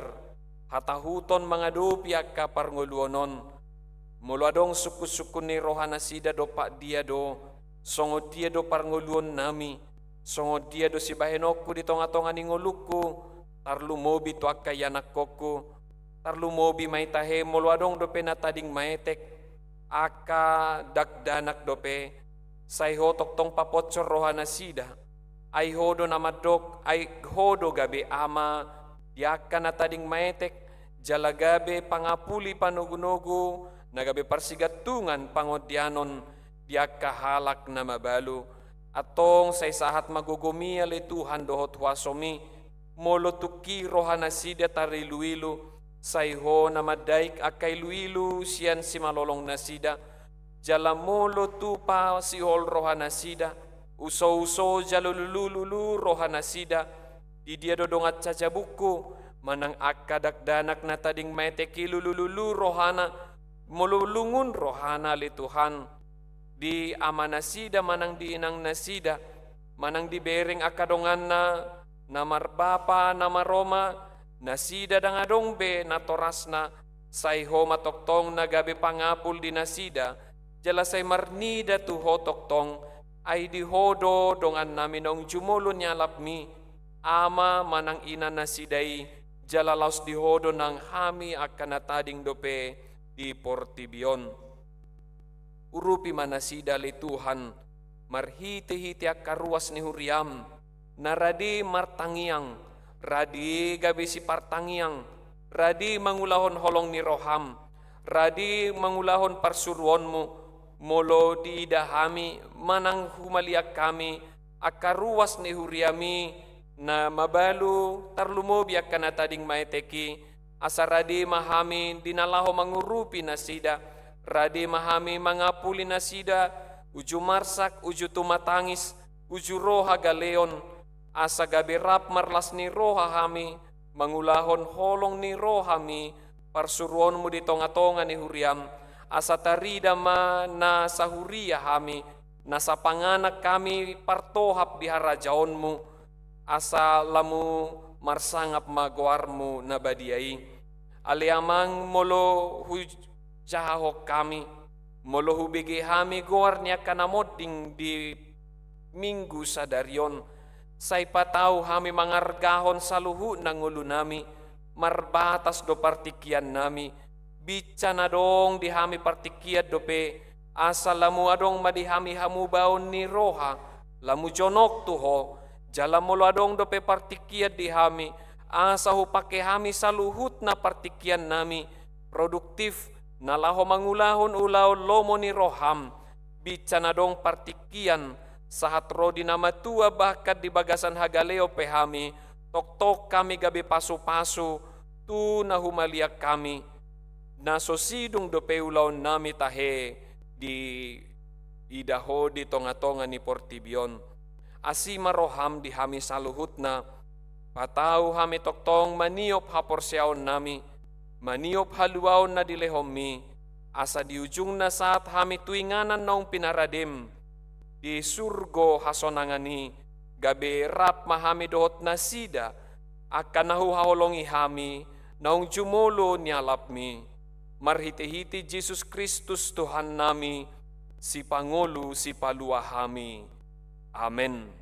G: hatahuton mga dopiak kaparnguluonon mulu adong suku-suku ni rohana sida do pak dia do songo dia do parnguluon nami songo dia do si bahenokku di tonga-tonga ni nguluku tarlumobi to akayanak koko tarlumobi may tahe mulu adong dope natading maetek aka dakdanak dope sayho toktong papotsor rohana sida ay hodo namadok ay hodo gabi ama yaka na tading maetek jalagabe pangapuli panugunugo nagabi parsigatungan pangodyanon tiaka halak na mabalu, atong sa isahat magugumia li Tuhan dohot huasomi, molo tuki rohana sida tariluilu, sayho na madaik akay luilu siyan si malolong na sida, jala molo tupa si hol rohana sida, uso-uso jalulululu rohana sida, di dia dodongat cacabuku, manang akadakdanak na tading maiteki lulululu rohana, mululungun rohana li Tuhan, di ama nasida manang di inang nasida, manang di bering akadongan na namar bapa namar Roma, nasida dangadong be na torasna, sayho matoktong na gabi pangapul di nasida, jala say marnida tuho toktong, ay di hodo dongan namin ong jumulo nyalap mi, ama manang ina nasidai, jala laos di hodo nang hami akan natading dope di Portibion. Urupi manasida li Tuhan, marhiti-hiti akaruas ni huriam, naradi martangiang, radi gabi si partangiang, radi mangulahon holong ni roham, radi mangulahon parsuruanmu, molo di idahami, manang humaliak kami, akaruas ni huriami, na mabalu tarlumobi akan natading maiteki, asaradi mahami dinalaho mangurupi nasida, radi mahami mangapuli nasida, uju marsak, uju tumatangis, uju roha galeon, asa gabi rap marlas ni roha hami, mangulahon holong ni roha mi, parsuruan mo di tonga-tonga ni huriam, asa tarida ma na sa huria hami, nasa panganak kami partohap di harajaonmu, asa lamu marsangap magwarmu na badiai, aliamang molo jahok kami, molo hubigi hami goar niya kanamoding di minggu sadarion, say pataw hami mangargahon sa luhu ng ulo nami, marbatas do partikian nami, bitsa na dong di hami partikiat dope, asa lamu adong madihami hamubaon ni roha, lamu jonok tuho, jala molo adong dope partikiat di hami, asa hupake hami sa luhut na partikian nami, produktif, nalaho mangulahon ulaw lomo ni roham, bitsa na dong partikian, sahat rodi na matua bakat di bagasan hagaleo pehami, tok-tok kami gabi pasu-pasu, tu na humaliak kami, na sosidong do peulaw nami tahe di idaho di tonga-tonga ni Portibion. Asima roham di hami saluhut na, pataw hami toktong maniop haporsyaon nami, maniop haluaon na dilehom mi, asa di ujung na saat hami tuinganan naong pinaradim, di surgo hasonangani, gabi rap mahami dohot na sida, akan nahuhaholongi hami, naong jumulo nialap mi, marhiti-hiti Jesus Kristus Tuhan nami, si Pangulu si palua hami. Amen.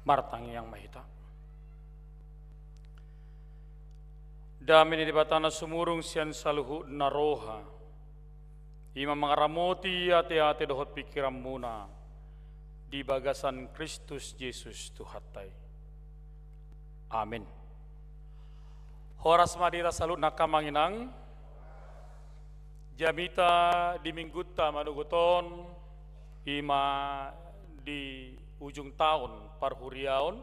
F: martangi yang mahita. Dami di batana sumurung sian saluhu naroha. Ima mangaramoti ate-ate dohot pikiran muna di bagasan Kristus Yesus Tuhatai. Amin. Horas madira salut nakamanginang jamita di mingguta manuguton ima di ujung tahun parhuriaon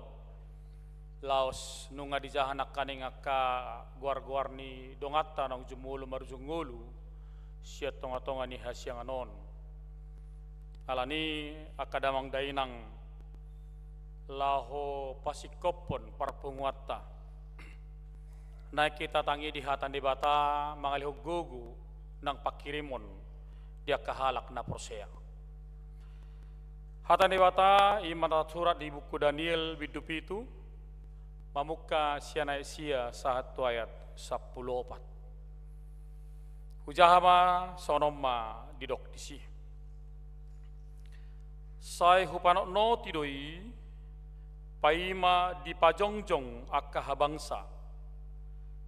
F: laos nunga di jahanak kaning ka guar-guar ni dongata nang jumulu marjungulu siat tonga-tonga ni hasyang anon alani akadamang dainang laho pasikopon parpunguata naik kita tangi di hatan di bata mangalihog gugu nang pakirimon dia kahalak na prosea hatan di bata iman surat di buku Daniel bidupitu mamuka siana sia satu ayat 14 Hujahama sonoma didok disi. Sai hupanok no tidoi paima di pajongjong akka habangsa.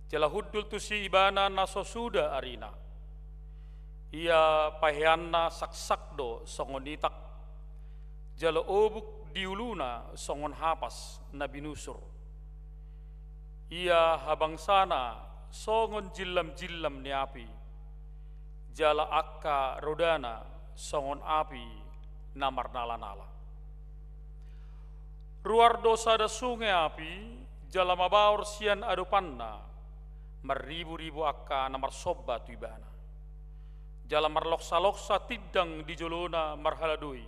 F: Jala huddul tusi ibana nasosuda arina. Ia pahianna saksakdo songon ditak. Jala obuk diuluna songon hapas nabinusur. Ia habangsana songon jillam-jillam ni api. Jala akka rodana songon api namar nala-nala. Ruar dosa da sungai api jala mabaur sian adupanna maribu-ribu akka namar sobba tuibana. Jala marloksa-loksa tidang di jolona marhaladui.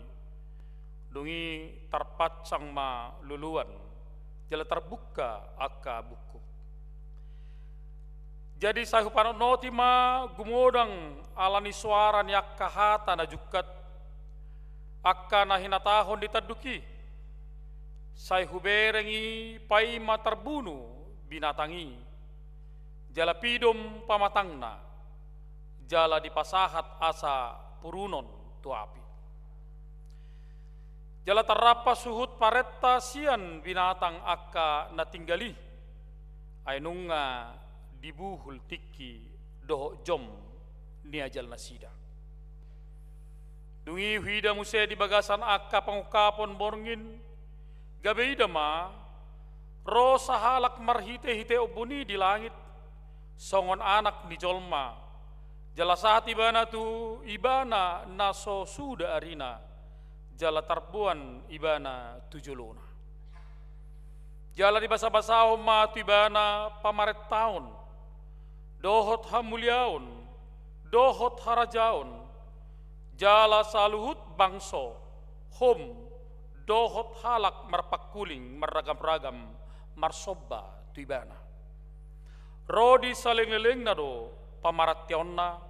F: Dungi tarpacang ma luluan jala terbuka akka buku. Jadi saya panok noti ma gumodang alani suara ni akka hata na jukat akka na hinatahon ditaduki. Saya huberengi pai ma terbunuh binatangi. Jala pidom pamatangna. Jala dipasahat asa purunon tu api. Jala terrapa suhut paretta sian binatang akka na tinggali. Ainunga dibuhul tiki doho jom ni ajal nasida. Dungi huida muse di bagasan akka pangukapon borngin gabeida ma ro sahalak marhite-hite obuni di langit songon anak di jolma jala saat ibana tu ibana naso suda arina jala tarbuan ibana tujuluna jala di basa-basa ma tu ibana pamaret tahun dohot hamuliaun, dohot harajaun, jala saluhut bangso, hom, dohot halak marpakuling, marragam-ragam, marsobba tuibana. Rodi saling-liling na do, pamaration na,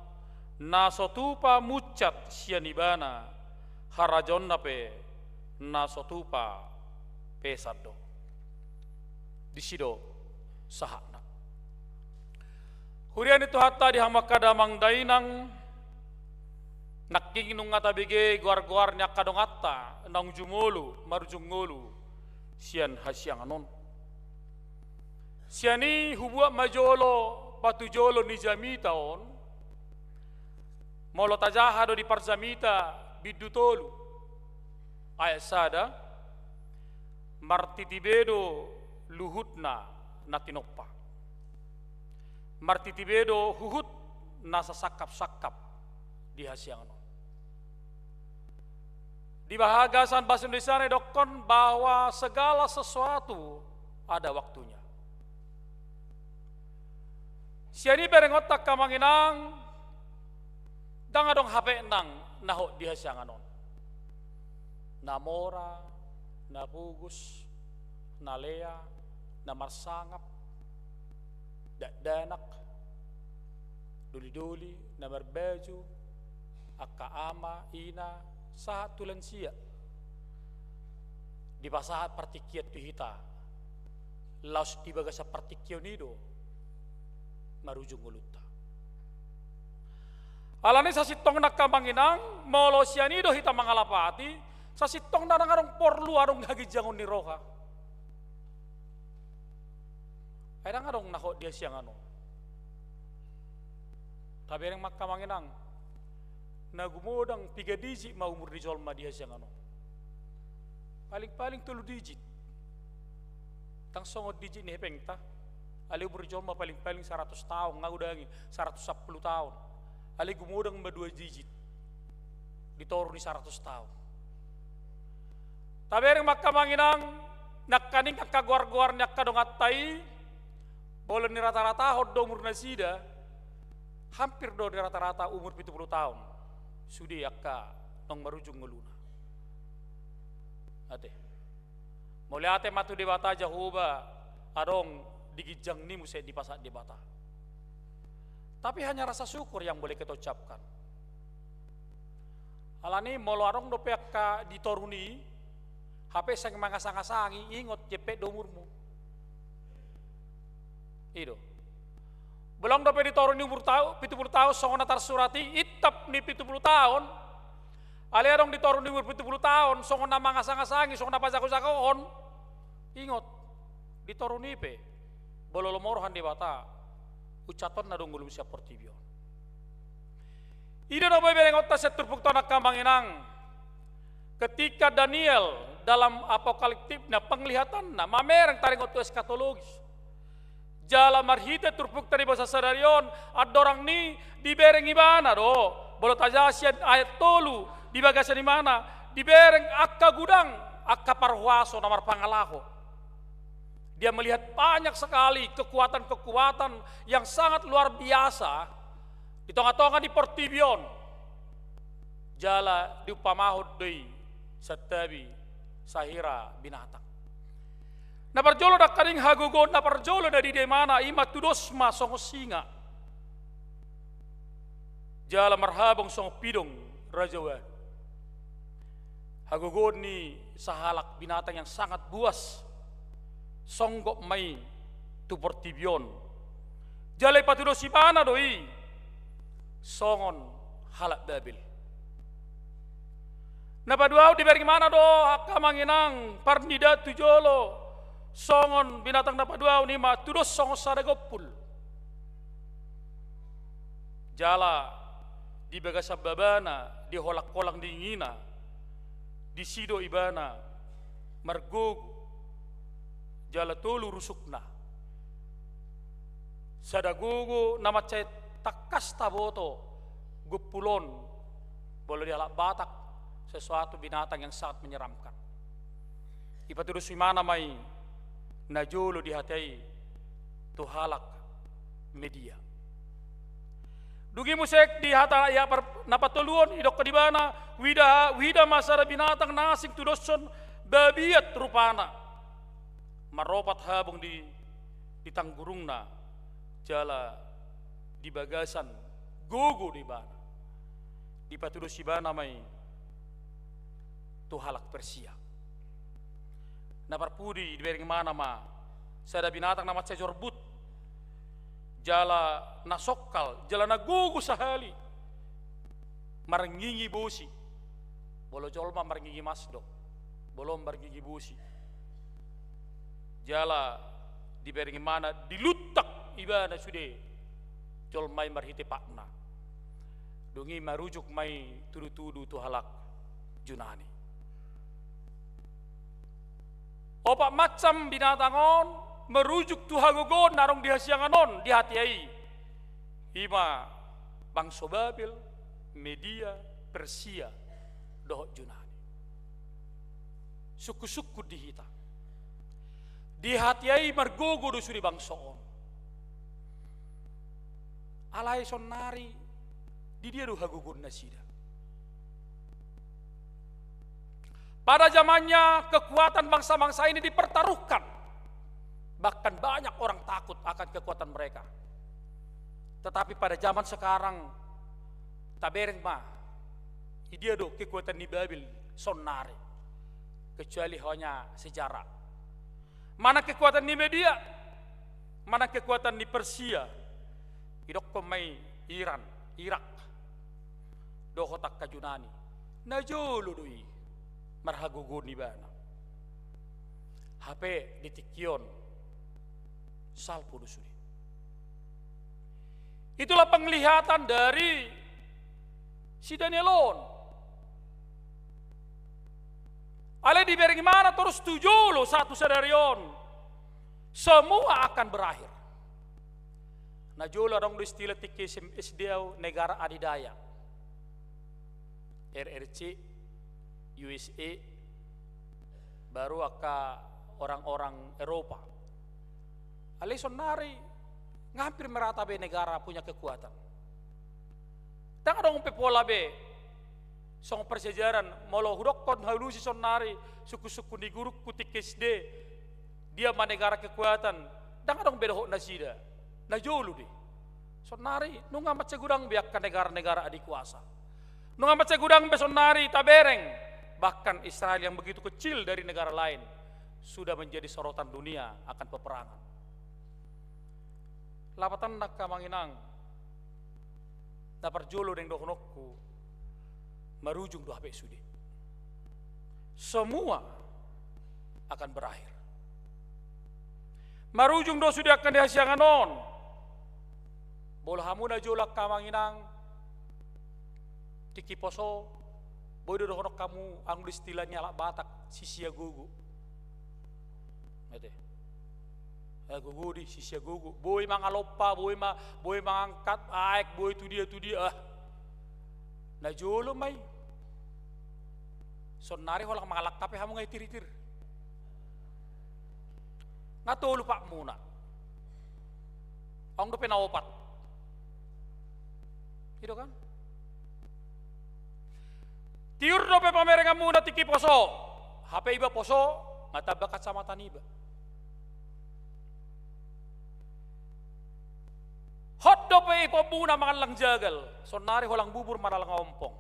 F: nasotupa mucat sianibana, harajon na pe, nasotupa pesad do. Disido sahak. Hurian itu hatta di hamakadamang dainang naking nung ngatabige guar-guar nya kadong atta nang jumulu marjungulu sian hasyang anon. Siani hubua majolo patujolo ni jamita on molo tajahado di parzamita bidutolu ayat sada martitibedo luhutna natinoppa. Martitibedo huhut nasa sakap-sakap di hasyang no. Di bahagasan bahasa Indonesia dokon bahwa segala sesuatu ada waktunya. Siani berengotak kamanginang dangadong hape nang naho di hasyang anon. Namora, napugus, nalea, namarsangap, danak, duli-duli, namar baju, akka ama, ina, sahat tulan siya. Di pasahat partikiat tuhita, laos di bagasa partikio nido, marujung ulutta. Alani sa sitong nakamanginang, molo siya nido hita mangalapati, sa sitong na nangarong porlu arong hagijangon ni roha. Ay nga dong nako dia siyang ano. Tabi rin magkamanginang, nagumodang 3 digit maumur di jolma dia siyang ano. Paling-paling 3 digit. Tang songod digit ni hepeng ta. Ali umur di jolma paling-paling 100 tahun, ngagudangi 110 tahun. Ali gumodang 2 digit. Ditoro ni 100 tahun. Tabi rin magkamanginang, nakaning kagwar-gwar niya kadong atay, bola ni rata-rata hod do umur na sida, hampir do di rata-rata umur 70 tahun. Sudi akka nong marujung ngeluna. Ate. Muli ate matu di bata jahuba, adong digijang ni musay di pasak di bata. Tapi hanya rasa syukur yang boleh kita ucapkan. Alani molo arong do ka ditoruni, HP sang mangasang-asangi ingot jepet do umurmu. Ido. Belum dapat ditoruni umur tahu 70 tahun songon atar surati itap ni 70 tahun. Ali adong ditoruni umur 70 tahun songon nama ngasang-asangi songon apa jago-jagoon. Ingot ditoruni pe. Bololo morohan di bata. Ucaton na dong gulum siap portibio. Ida do bereng otta setur pukto nak kamanginang. Ketika Daniel dalam apokaliptiknya penglihatan na mamerang taring otu eskatologis. Jala marhite turpuk tadi bahasa sadarion adorang ni dibereng ibana do. Bolot ajasian ayat tolu di bagasan di mana dibereng akka gudang akka parhuaso namar pangalaho. Dia melihat banyak sekali kekuatan-kekuatan yang sangat luar biasa di tengah-tengah di Portibion. Jala diupamahud deui satabi sahira binatang. Naparjolo dak karing hagugon naparjolo dari di mana ima tudosma songo singa. Jala marhabong songo pidong rajawan. Hagugon ni sahalak binatang yang sangat buas. Songgok mai tu Portibion. Jala patudos ibana doi. Songon halak Babil. Napaduaw di bagaimana do kamanginang parnida tujolo songon binatang napaduaw ni matudos songo sadagopul. Jala di bagasa babana di holak-kolang dingina di sido ibana margog jala tolu rusukna sadagugu nama cai takas taboto gupulon boleh dialak batak sesuatu binatang yang sangat menyeramkan. Ipatudus imana mai najulu dihatai tuhalak media. Dugi musek di hata ya napatuluon idok kadibana wida masara binatang nasik tudoson babiat rupana. Maropat habong di tanggurungna jala di bagasan gugu di bana. Ipatudus ibana mai tuhalak Persia. Naparpudi di bereng mana ma sada binatang nama cejorbut jala nasokal jala nagugu sahali marengingi bosi bolo jolma marengingi masdo bolom marengingi bosi jala di bereng mana dilutak ibana sude jolmai marhite pakna dungi marujuk mai tudu-tudu tuhalak Junani. Opak macam binatangon merujuk tuhagogon narong dihasianganon dihatiai. Ima bangsa Babil, Media, Persia, doh Junani. Suku-suku dihita. Dihatiai margogo do suri bangsoon. Alai sonari di dia do hagogon nasida. Pada zamannya kekuatan bangsa-bangsa ini dipertaruhkan. Bahkan banyak orang takut akan kekuatan mereka. Tetapi pada zaman sekarang tabereng mah dia do kekuatan di Babil sonare. Kecuali hanya sejarah. Mana kekuatan di Media? Mana kekuatan di Persia? Idok pemai Iran, Irak. Dohotak ka Junani. Najolo doi. Marhagugun di bana. HP di Tikion Salpo do sude. Itulah penglihatan dari si Danielon. Ale di bagaimana terus tujuh lo satu sadarion. Semua akan berakhir. Nah jolo dong do istilah tiki SDAU negara adidaya. RRC, USA, baru aka orang-orang Eropa. Ale sonari ngampir merata be negara punya kekuatan. Tak dong pepola be song persejaran molo hudokon halusi sonari suku-suku di guru kutik SD dia manegara kekuatan. Tak dong beda hok nasida. Na jolu deh. Sonari nunga mace gudang biak negara-negara adik kuasa. Nunga mace gudang be sonari tabereng. Bahkan Israel yang begitu kecil dari negara lain sudah menjadi sorotan dunia akan peperangan. Lapatan nak kamanginang dapat jolo deng dohnokku marujung do hape sudi. Semua akan berakhir. Marujung do sudi akan dihasiangan non. Bola hamuna jolak kamanginang tiki poso boy do dohnok kamu anggo istilahnya lak Batak sisia gugu. Ngerti? Gugu di sisia gugu. Boy mangalopa, boy mangangkat, aek boy tu dia ah. Na jolo may. Sonari holang mangalak tapi hamu ngay tiritir. Ngatulu pak muna. Ang do penaopat. Itu kan? Tiur do pe pamerengan muna tiki poso. HP iba poso, ngatabak kacamata iba. Hot do pe pabuna mangalang jagal. Sonari holang bubur maralang ompong.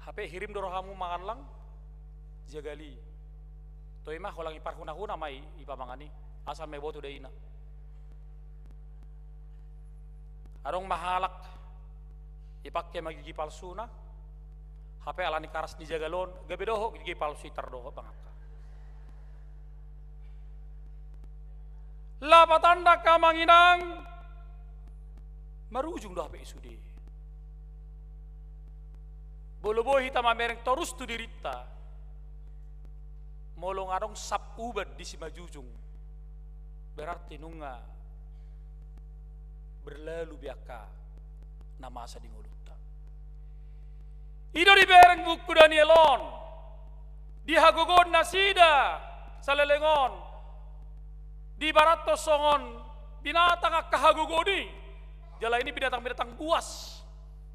F: HP hirim dorohamu mangalang jagali. Toy mah holang ipar huna-huna mai ipamangani. Asal may boto deina. Arong mahalak ipakke magigi palsuna. HP alani karas di jagalon, gabe doho gigi palsu tardoho bangaka. Lapatanda kamanginang marujung do HP sudi. Bolobo hita mamereng terus tu dirita. Molong arong sap ubad di si majujung. Berarti nunga berlalu biaka nama asa di nguluta. Ido di bereng buku Danielon. Di hagogon nasida salelengon. Di barat tosongon binatang kahagogoni. Jala ini binatang-binatang buas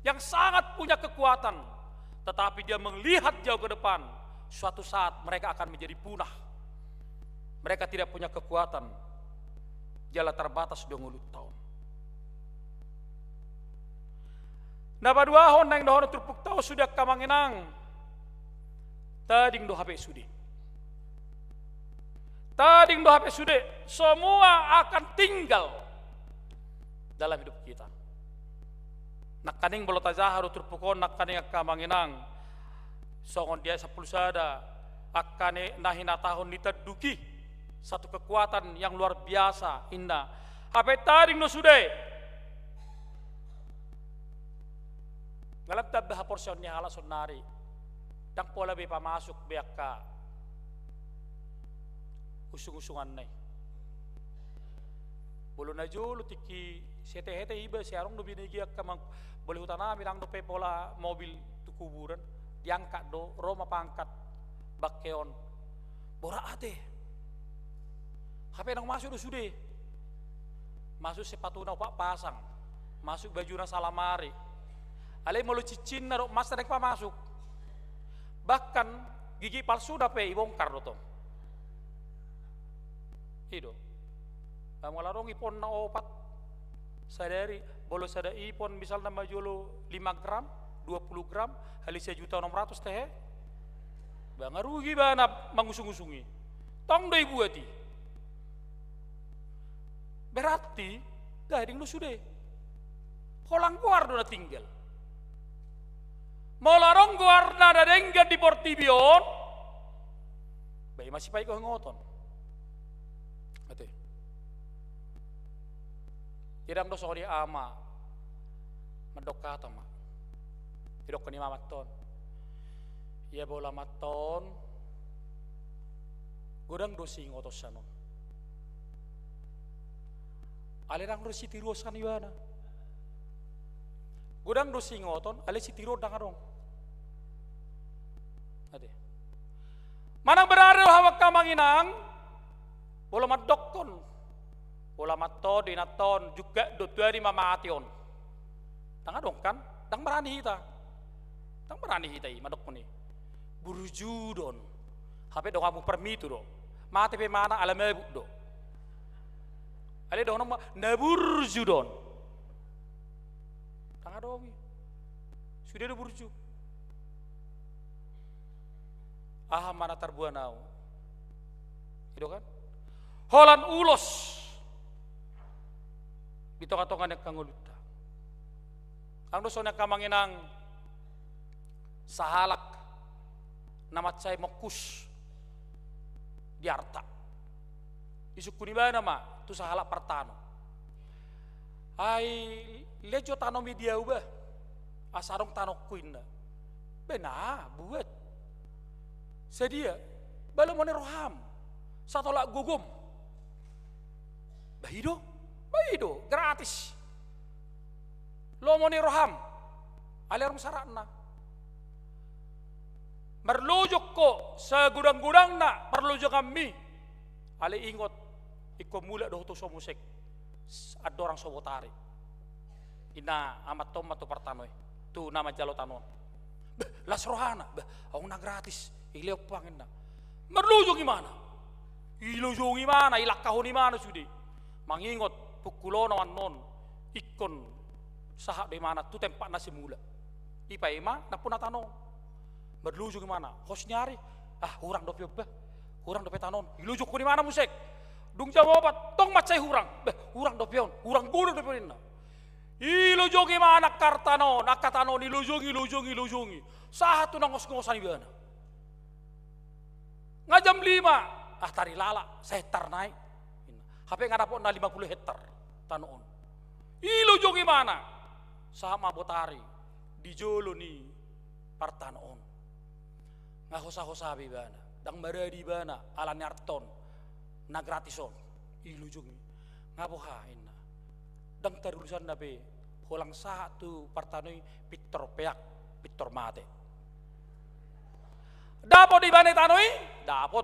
F: yang sangat punya kekuatan, tetapi dia melihat jauh ke depan. Suatu saat mereka akan menjadi punah. Mereka tidak punya kekuatan. Jala terbatas 20 tahun. Napa dua hon nang dohon turpuk tau sudah kamanginang. Tading do HP sudi. Tading do HP sudi. Semua akan tinggal dalam hidup kita. Nakaning bolot azaharu turpukon nakaning kamanginang. Songon dia 10 sada akane nahina tahun diteduki satu kekuatan yang luar biasa indah. Apa taring no sude ngalam tabah porsionnya hala sonari dang pola be pamasuk beaka usung-usungan nai bulu najulu tiki sete-hete iba siarong no binigi kamang boleh utanami nang no pe pola mobil tu kuburan diangkat do Roma pangkat bakkeon bora ate HP nang masuk do sude masuk sepatu na pak pasang masuk baju na salamari ale mulu cicin na mas nek pa masuk bahkan gigi palsu dape ibongkar do to ido pamalarong ipon na opat sadari bolo sada ipon misal na majolo 5 gram 20 gram halis 1.600.000 teh bang rugi bana mangusung-usungi tong doi buati berarti gading lu sudah holang keluar do na tinggal Molarong guarna da dengga di Portibion. Bayi masih baik kau ngoton. Ate. Tidak do sori ama. Medok kata mak. Tidak kani mamaton. Ia bola maton. Godang dosi ngotos sanon. Alerang dosi tiruos kan iwana. Godang dosi ngoton, ale si tiro dangarong. Ade. Manang berada hawak kamanginang, bola madokon, bola mato dinaton juga dotuari mamation. Dangarong kan, dang berani hita, madokon ni. Burjudon, hape dong kamu permitu do, mati pe mana alamebuk do. Ale dong nama naburjudon. Dangarong, sudah ada burju. Aha mana tarbuanau. Itu kan? Holan ulos. Bitonga-tonga nek kanguluta. Ang dosona kamanginang sahalak namat say mokus di arta. Isukuni ba nama tu sahalak partano. Ay lejo tano media ubah. Asarong tano kuinda. Bena buat. Sedia, bala mo ni roham, sa tolak gugum. Bahido, gratis. Lo mo ni roham, alarm sarana. Merlujok ko sa gudang-gudang na, perlujok kami. Ali ingot, iko mula do to so musik, ada orang sobotari. Ina amat tom matu partanoy, tu nama jalo tanon. Las rohana, ako na gratis. Ilaw pangin na. Merlujong imana. Ilujong imana, ilakahon imana sudi. Mangingot, pukulo na wanon, ikon, sahak di mana, tu tempat na simula. Ipa ima, napuna tanong. Merlujong imana. Hos nyari, hurang dope ba? Hurang dope tanon. Ilujong ko di mana musik. Dung jawabat, tong macay hurang. Hurang dope yon, hurang gulong dope rin na. Ilujong imana kartano, nakatanon, ilujong. Sahat tu nang ngos-ngosan ibana. Nga jam 5, tari lala, sehetar naik. Hape nga dapot na 50 hektar tanoon. Ilujong imana, sama botari, di jolo ni partanoon. Nga hosa-hosabi bana, dang maradi bana, ala nyarton, na gratison, ilujong. Nga buhain na. Dang tarusan na be, hulang sahat tu partanoy, Victor Peak, Victor Mate. Dapat di bani tanoi, dapat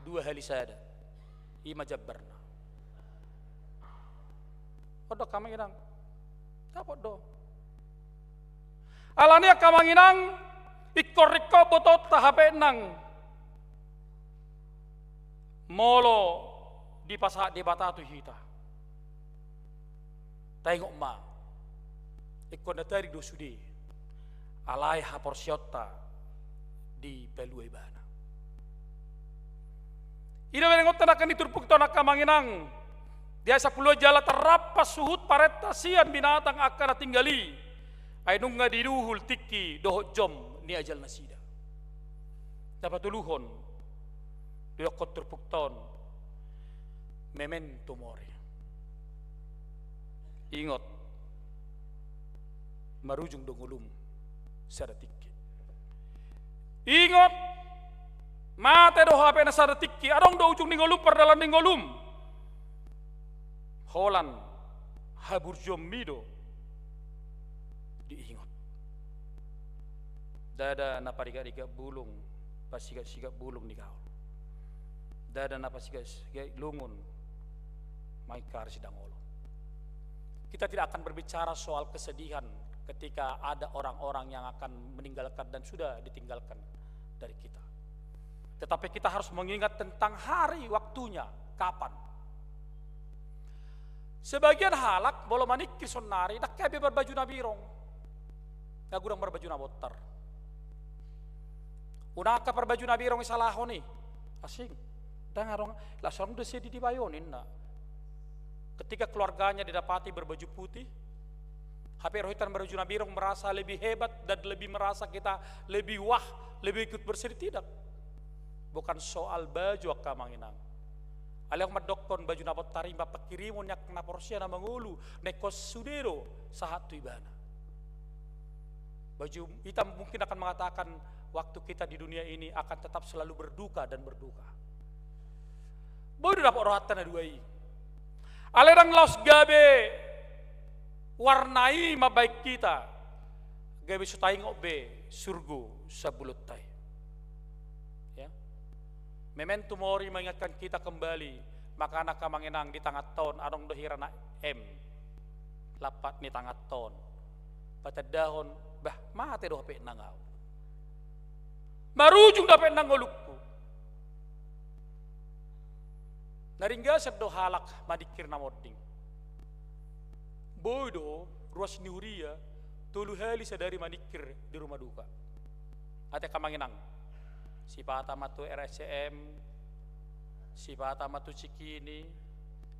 F: 2 hali sada. Ima jabbarna. Odo kamanginang, dapat do. Alania kamanginang, ikor-ikor botot tahape nang. Molo di pasak di batatu hita. Tengok ma, ikon datari do sudi. Alai haporsiota. Di Pelue bana. Ida wengot akan diturpuk to nakamanginang. Dia 10 jala terapas suhut pareta sian binatang akan tinggali. Ay nunga diduhul tiki dohot jom ni ajal nasida. Dapat tuluhon. Diokot turpuk ton. Memento mori. Ingot. Marujung dongulum saratik. Ingot, mate do hape na saratiki, arong do ujung ningolum perdalan ningolum. Holan, haburjom mido, diingot. Dada napariga-riga bulung, pasiga-siga bulung ni kau. Dada napasiga-siga lungun, maikar sidang olo. Kita tidak akan berbicara soal kesedihan ketika ada orang-orang yang akan meninggalkan dan sudah ditinggalkan dari kita. Tetapi kita harus mengingat tentang hari waktunya, kapan. Sebagian halak bolo manik kisonari dak kabe berbaju nabirong. Gagurang berbaju nabotar. Unaka berbaju nabirong isalaho nih. Asing. Dangarong la sorong de sedi dibayonin na. Ketika keluarganya didapati berbaju putih, HP rohitan merujuk nabirong merasa lebih hebat dan lebih merasa kita lebih wah, lebih ikut bersedih, tidak. Bukan soal baju akka manginang. Aliang madokon baju napot tarimba pakirimun yak na porsia na mangulu nekos sudero sahat tu ibana. Baju hitam mungkin akan mengatakan waktu kita di dunia ini akan tetap selalu berduka dan berduka. Bodoh dapat rohatan na duai. Alerang laos gabe warnai mabaik kita. Gabe sutaingok be surgu sabulut tay. Ya. Memento mori mengingatkan kita kembali maka anak kamanginang di tangat ton anong dohirana M lapat ni tangat ton patadahon bah mate doh pe nangaw marujung dapat nangolukku naringga do halak madikir namoding bodo ruas nihuria tulu hali sadari manikir di rumah duka ate kamanginang si pata matu RSCM, si pata matu Cikini,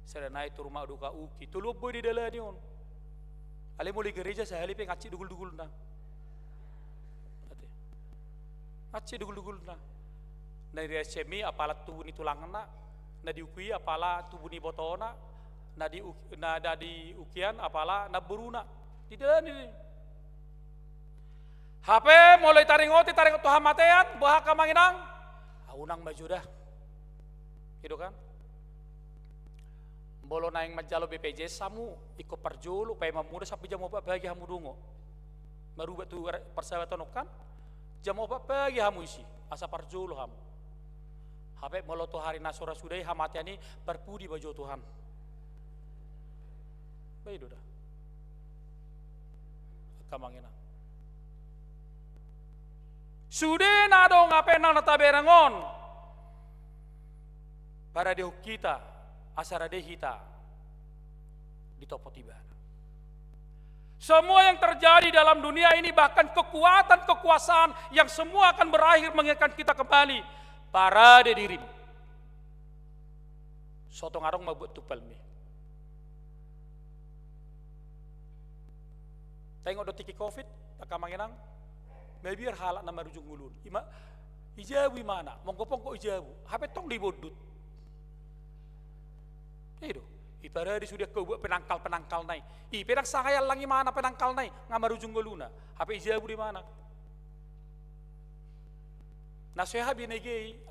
F: serenai tu rumah duka uki. Tu lupa di dalam ni on. Ale mulai gereja sehari pe ngaci dugul na. Ngaci dugul na. Dari RSCM apalah tubuh ni tulang na diukui apalah tubuh ni botona, na di ukian apalah na buruna. Di dalam ni. HP mulai taringot Tuhan matean buah kamanginang aunang baju dah gitu kan bolo naing majalo BPJS samu iko parjulu pay mamuda sapi jam opat pagi hamu dungo marubat tu persahabatan kan jam opat pagi hamu isi asa parjulu hamu HP molo tu hari nasura sudai hamatiani berpudi baju Tuhan baik dah kamanginang sudah nado ngapain nang nataberangon para dehuk kita asara dehita di topo tibana. Semua yang terjadi dalam dunia ini bahkan kekuatan kekuasaan yang semua akan berakhir mengingatkan kita kembali para dedirim. Soto ngarong mabut tupal mi. Tengok do tiki Covid akamanginang biar halak nama rujung ulun. Ijabu mana? Mongkopong kok ijabu? Hape tong dibodut. Itu. Ipara di sudah kau buat penangkal nai. Pedang sangayal langi mana penangkal nai? Ngamar rujung uluna. Hape ijabu di mana? Nasihat binege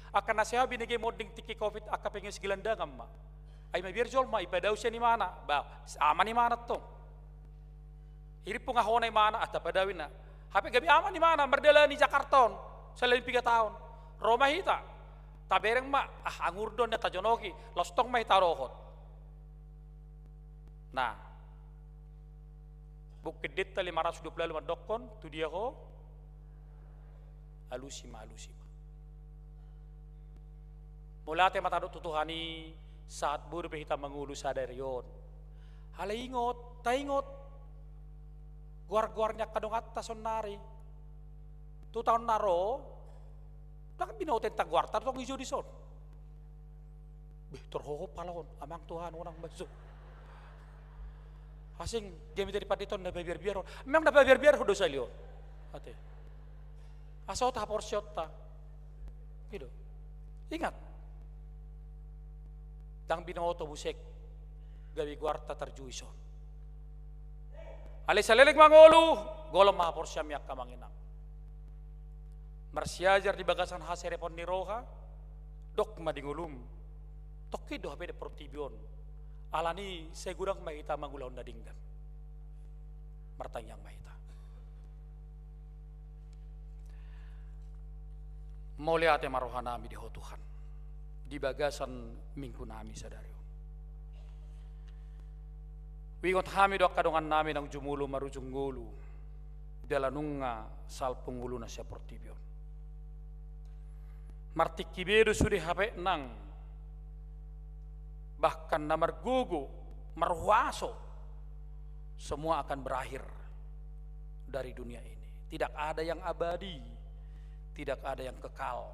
F: akan nasihat binege moding tiki Covid akan pengen segelandang amma. Ay biar jol ma ipada usia ni mana? Ba aman ni mana tong? Hirip pungahonay mana at padawin na. Hape gabi aman di mana? Berdala di Jakarta selain 3 tahun. Roma hita. Tabereng mak angurdon na tajonoki. Lostong may tarohot. Nah. Bukit deta 525 dokon. Tu dia ko. Alusima. Mula te matadot tutuhani saat buru pehita mengulu sadar yon. Hala ingot, taingot. Guar-guarnya kadong atas sonari. 2 tahun naro, tak binoten tag guartar tong ijo di son. Beh terhohop palon, amang Tuhan orang masuk. Asing dia minta dipaditon na biar-biar. Memang na biar-biar dosa liyo. Ate. Asal ta porsiot ta. Gitu. Ingat. Dang binoto busek gabi guarta terjuison. Alisa leleg mangolu, golom mahapor siya miyak kamanginang. Marsiajar di bagasan haserepon ni roha, dok madingulum, toki doh bede portibion, alani segurang mahita mangulaon na dinggan. Martanyang mahita. Mauliate marohanami di Tuhan, di bagasan minggu nami sadari. Wingot hami dok kadongan nami nang jumulu marujung ngulu dalanunga salpung ngulu na siya portibion. Martikibedo sudi hape nang bahkan namar gugu marhuaso semua akan berakhir dari dunia ini. Tidak ada yang abadi, tidak ada yang kekal.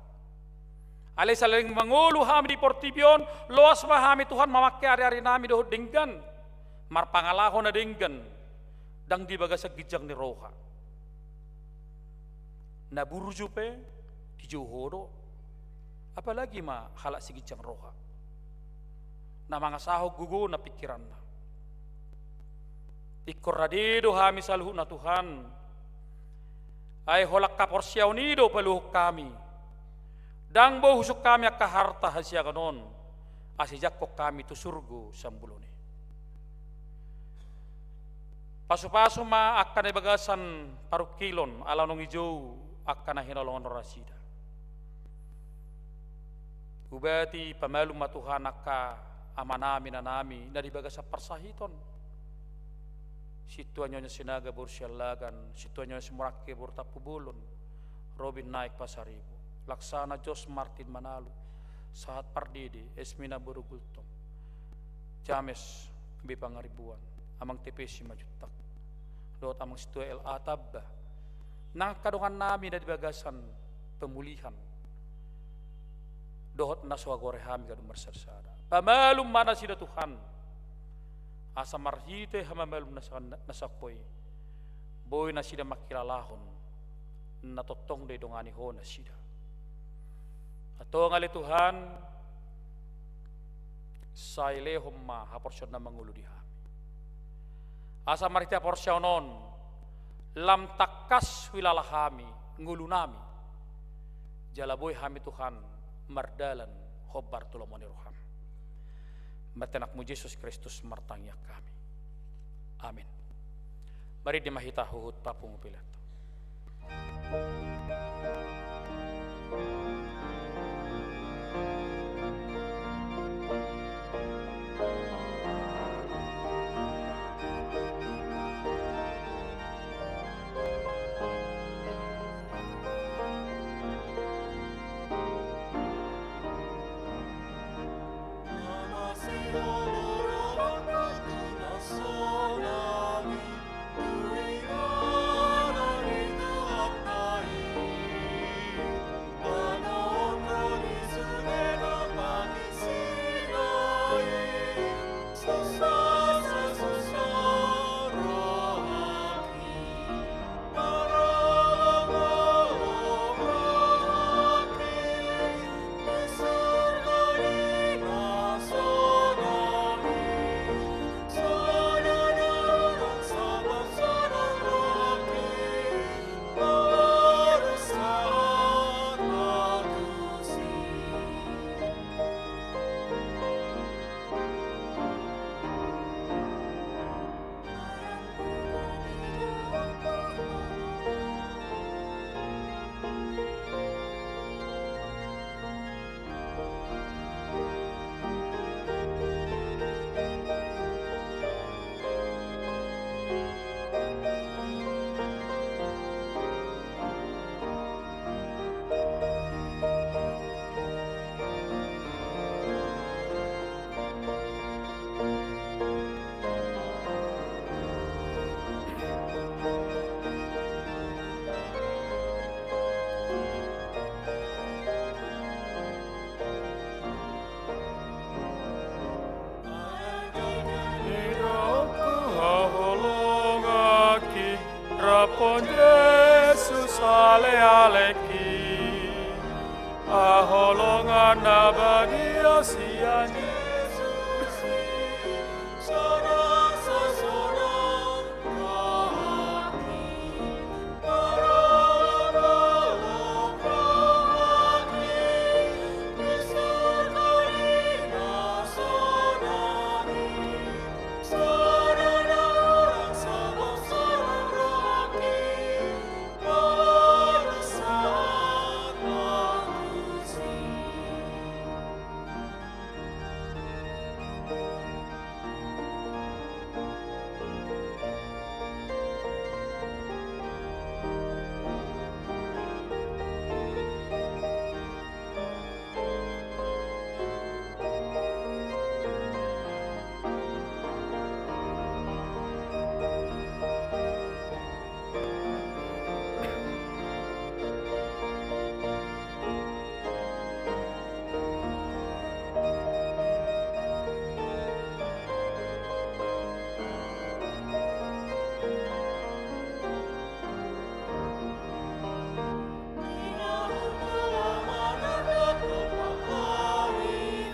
F: Ale saling mangulu hami di portibion, loas mahami Tuhan memakai hari-hari nami doh denggan. Mar pangalahon na dinggan dang di bagasa gijang ni roha. Na burjupe di johodo, apalagi halak si gijang roha. Na mga sahog gugo na pikiran na. Ikoradido hami sa luhuk na Tuhan, ay holak kaporsyaw nido paluhuk kami. Dang bo husuk kami ak kaharta hasya kanon, asijak ko kami tu surgo sambulone. Paso-paso akan ibagasan parukilon alanong ijo akan hinolongan rasida. Ubati pamalum matuhan akka amanami na nami na dibagasa parsahiton. Situannya sinaga bursyalagan, situannya semurake burtapubulon, Robin naik pasaribu, laksana Jos Martin Manalu, saat pardidi, Esmina Burugultom, James Bipangaribuan, amang TPC majutak, dot amang situa El Atabba, nang kadungan nami na dibagasan pemulihan, dohot naswagorehami kadung bersersara. Pamalum mana sida Tuhan, asa marhite hamamalum nasakoy boy na sida makilalahon natotong de dongani ho na sida ato ngali Tuhan sa ilehom ma haporsyon na mangulo di hami asa marhite porsyonon lam takas wilalahami ngulu nami jalaboy hami Tuhan mardalan hobar tulomoni roham. Matenakmu Yesus Kristus martangya kami. Amin. Mari dimahita huhut papung pilato.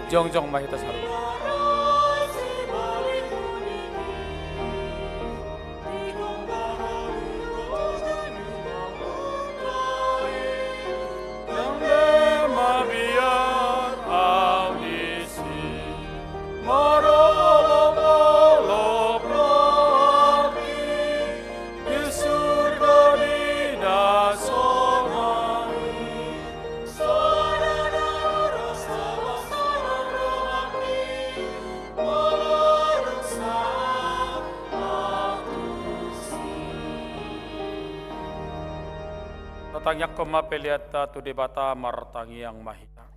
F: Jongjong mahita saru. Tatangyak koma peliata tu debata martangi yang mahita.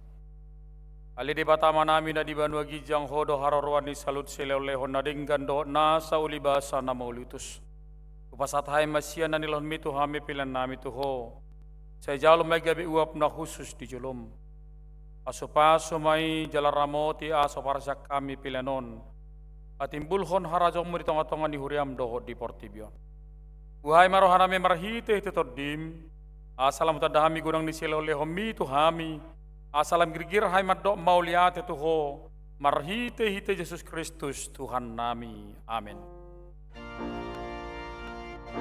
F: Ali debata manami na di banua gijang hodo harorwani salut selelehon na dinggan do nasa ulibasa na maulitus. Upasat hai masia na nilon mitu hami pilan nami tu ho. Saya jalo may gabi uap na khusus di julum. Paso-paso may jalaramoti aso parasak kami pilanon. Patimbulhon harajong mo di tonga-tonga ni huriam doho di Portibion. Uhay marohanami marhite titoddim. Asalam tadahami gunang ni selolehon mitu hami. Asalam girgir hai madok mauliate tuho. Marhite hite Yesus Kristus Tuhan nami. Amin.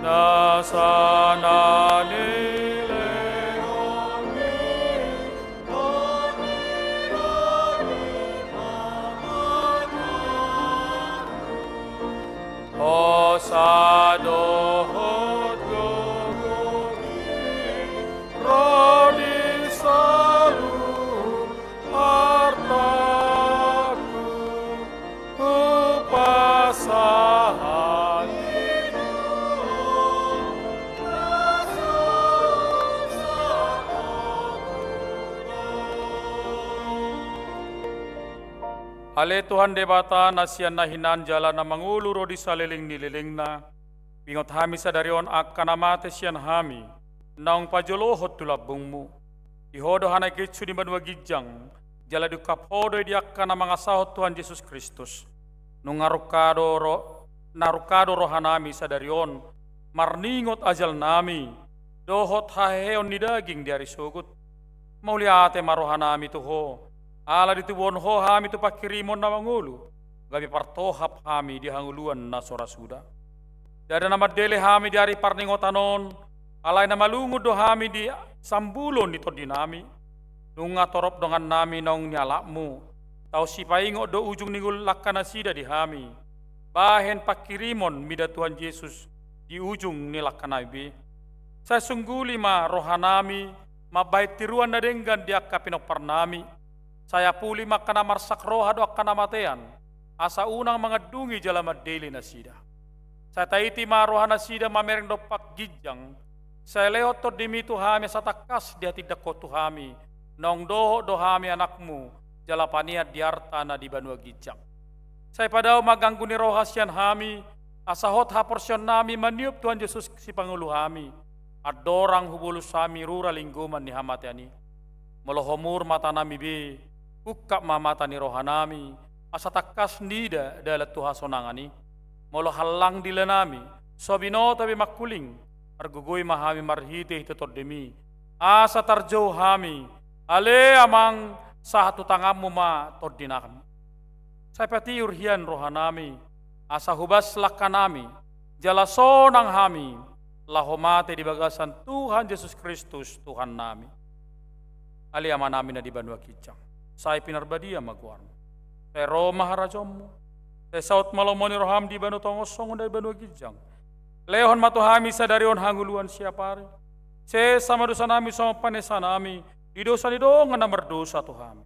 F: Nasana nile Osado Ale Tuhan debata nasian na hinan jala na manguluro di saliling nililing na. Pingot hami sa darion akan amate siyan hami. Naong pajolohot tulabungmu. Ihodo hanay kitsu di banwa gijang. Jala di kaphodo di akan na mga sahot Tuhan Yesus Kristus. Nung narukado rohanami sa darion. Marningot ajal nami. Dohot haheon ni daging di arisugot. Mauliate marohanami tuho. Ala dituwon ho hami tu pakirimon na mangulu. Gabi partohap hami di hanguluan na sorasuda. Dada na madele hami di ari parningotanon. Alay na malungod do hami di sambulon dito dinami. Nunga torop dongan nami naong nyalakmu. Tau si paingo do ujung ningul lakana sida di hami. Bahen pakirimon mida Tuhan Yesus di ujung nilakana ibi. Saya sungguli ma rohanami. Mabait tiruan na denggan di akapinok parnami. Saya puli makana marsak roha do akana matean. Asa unang mga dungi jala madeli na sida. Saya taiti maroha na sida mamereng do pakgijang. Saya lehot to dimitu hami sa takas di hati dako tu hami. Nong doho do hami anakmu. Jala paniat di harta na di banua gijang. Saya padaw maganggu ni roha siyan hami. Asa hot ha porsyon nami maniup Tuhan Yesus si Pangulo hami. Adorang hubulus hami rura lingguman ni hamatiani. Molohomur mata nami bi. Ukap mamata ni rohanami, asa takas nida dalat tuha sonangani, molo halang dila nami, sobino tabi makuling, argugoy mahami marhite hitator demi, asa tarjo hami, ale amang sa hatutangamu ma tordinakam. Sa patiur hiyan rohanami, asa hubas lakanami, jalasonang hami, lahomate di bagasan Tuhan Yesus Kristus Tuhan nami. Ali ama namin na di banwa kijang. Saya pinarbadia magwarmo. Pero maharajomu. Saya saut malomoni roham di banu tongosong dari banu gijang. Lehon matuhami sa darion hanguluan siapari. Saya sama dosa nami sama panesa nami. Di dosa ni dong na merdosa tuhami.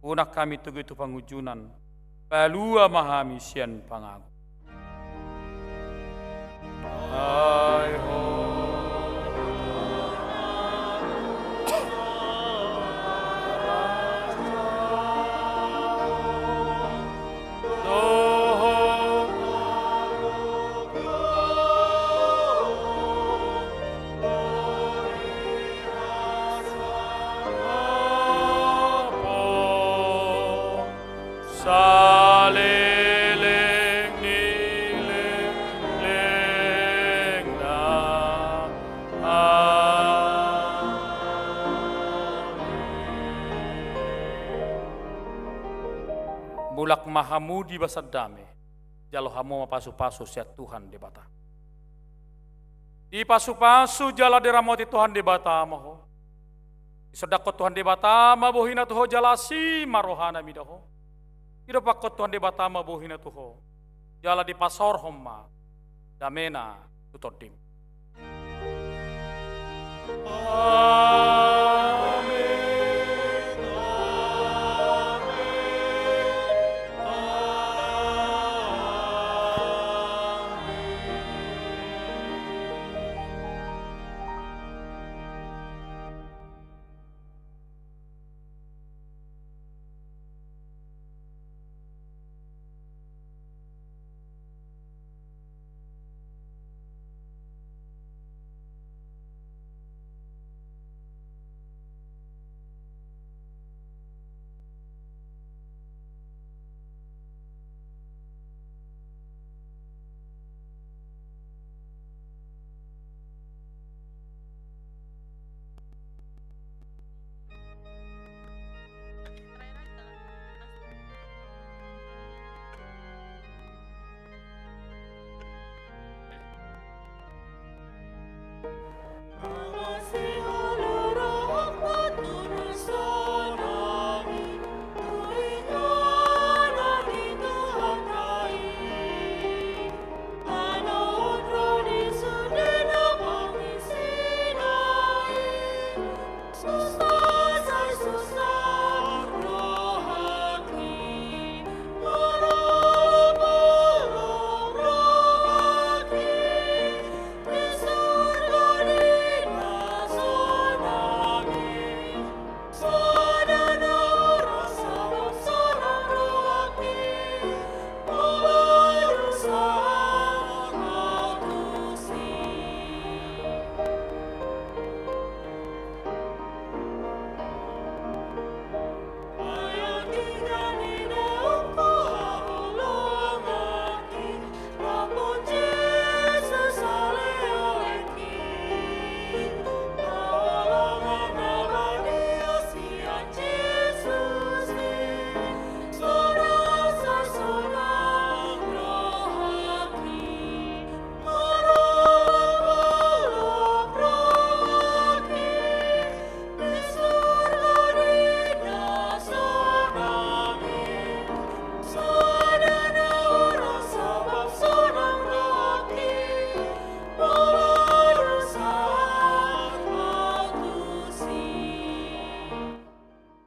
F: Unak kami tugu itu pangujunan. Palua mahami sian pangagu. Hai ho. Saleleng nileng leng mulak mahamudi basadame, jalo hamo mapasu-pasu siat Tuhan di bata. Di pasu-pasu jala diramoti Tuhan di bata maho. Isodakot Tuhan di bata mabuhina tuho jalasi marohana midaho. Ido pakot Tuhan di bata mabuhina tuho. Jala di pasor homma damena tutodim.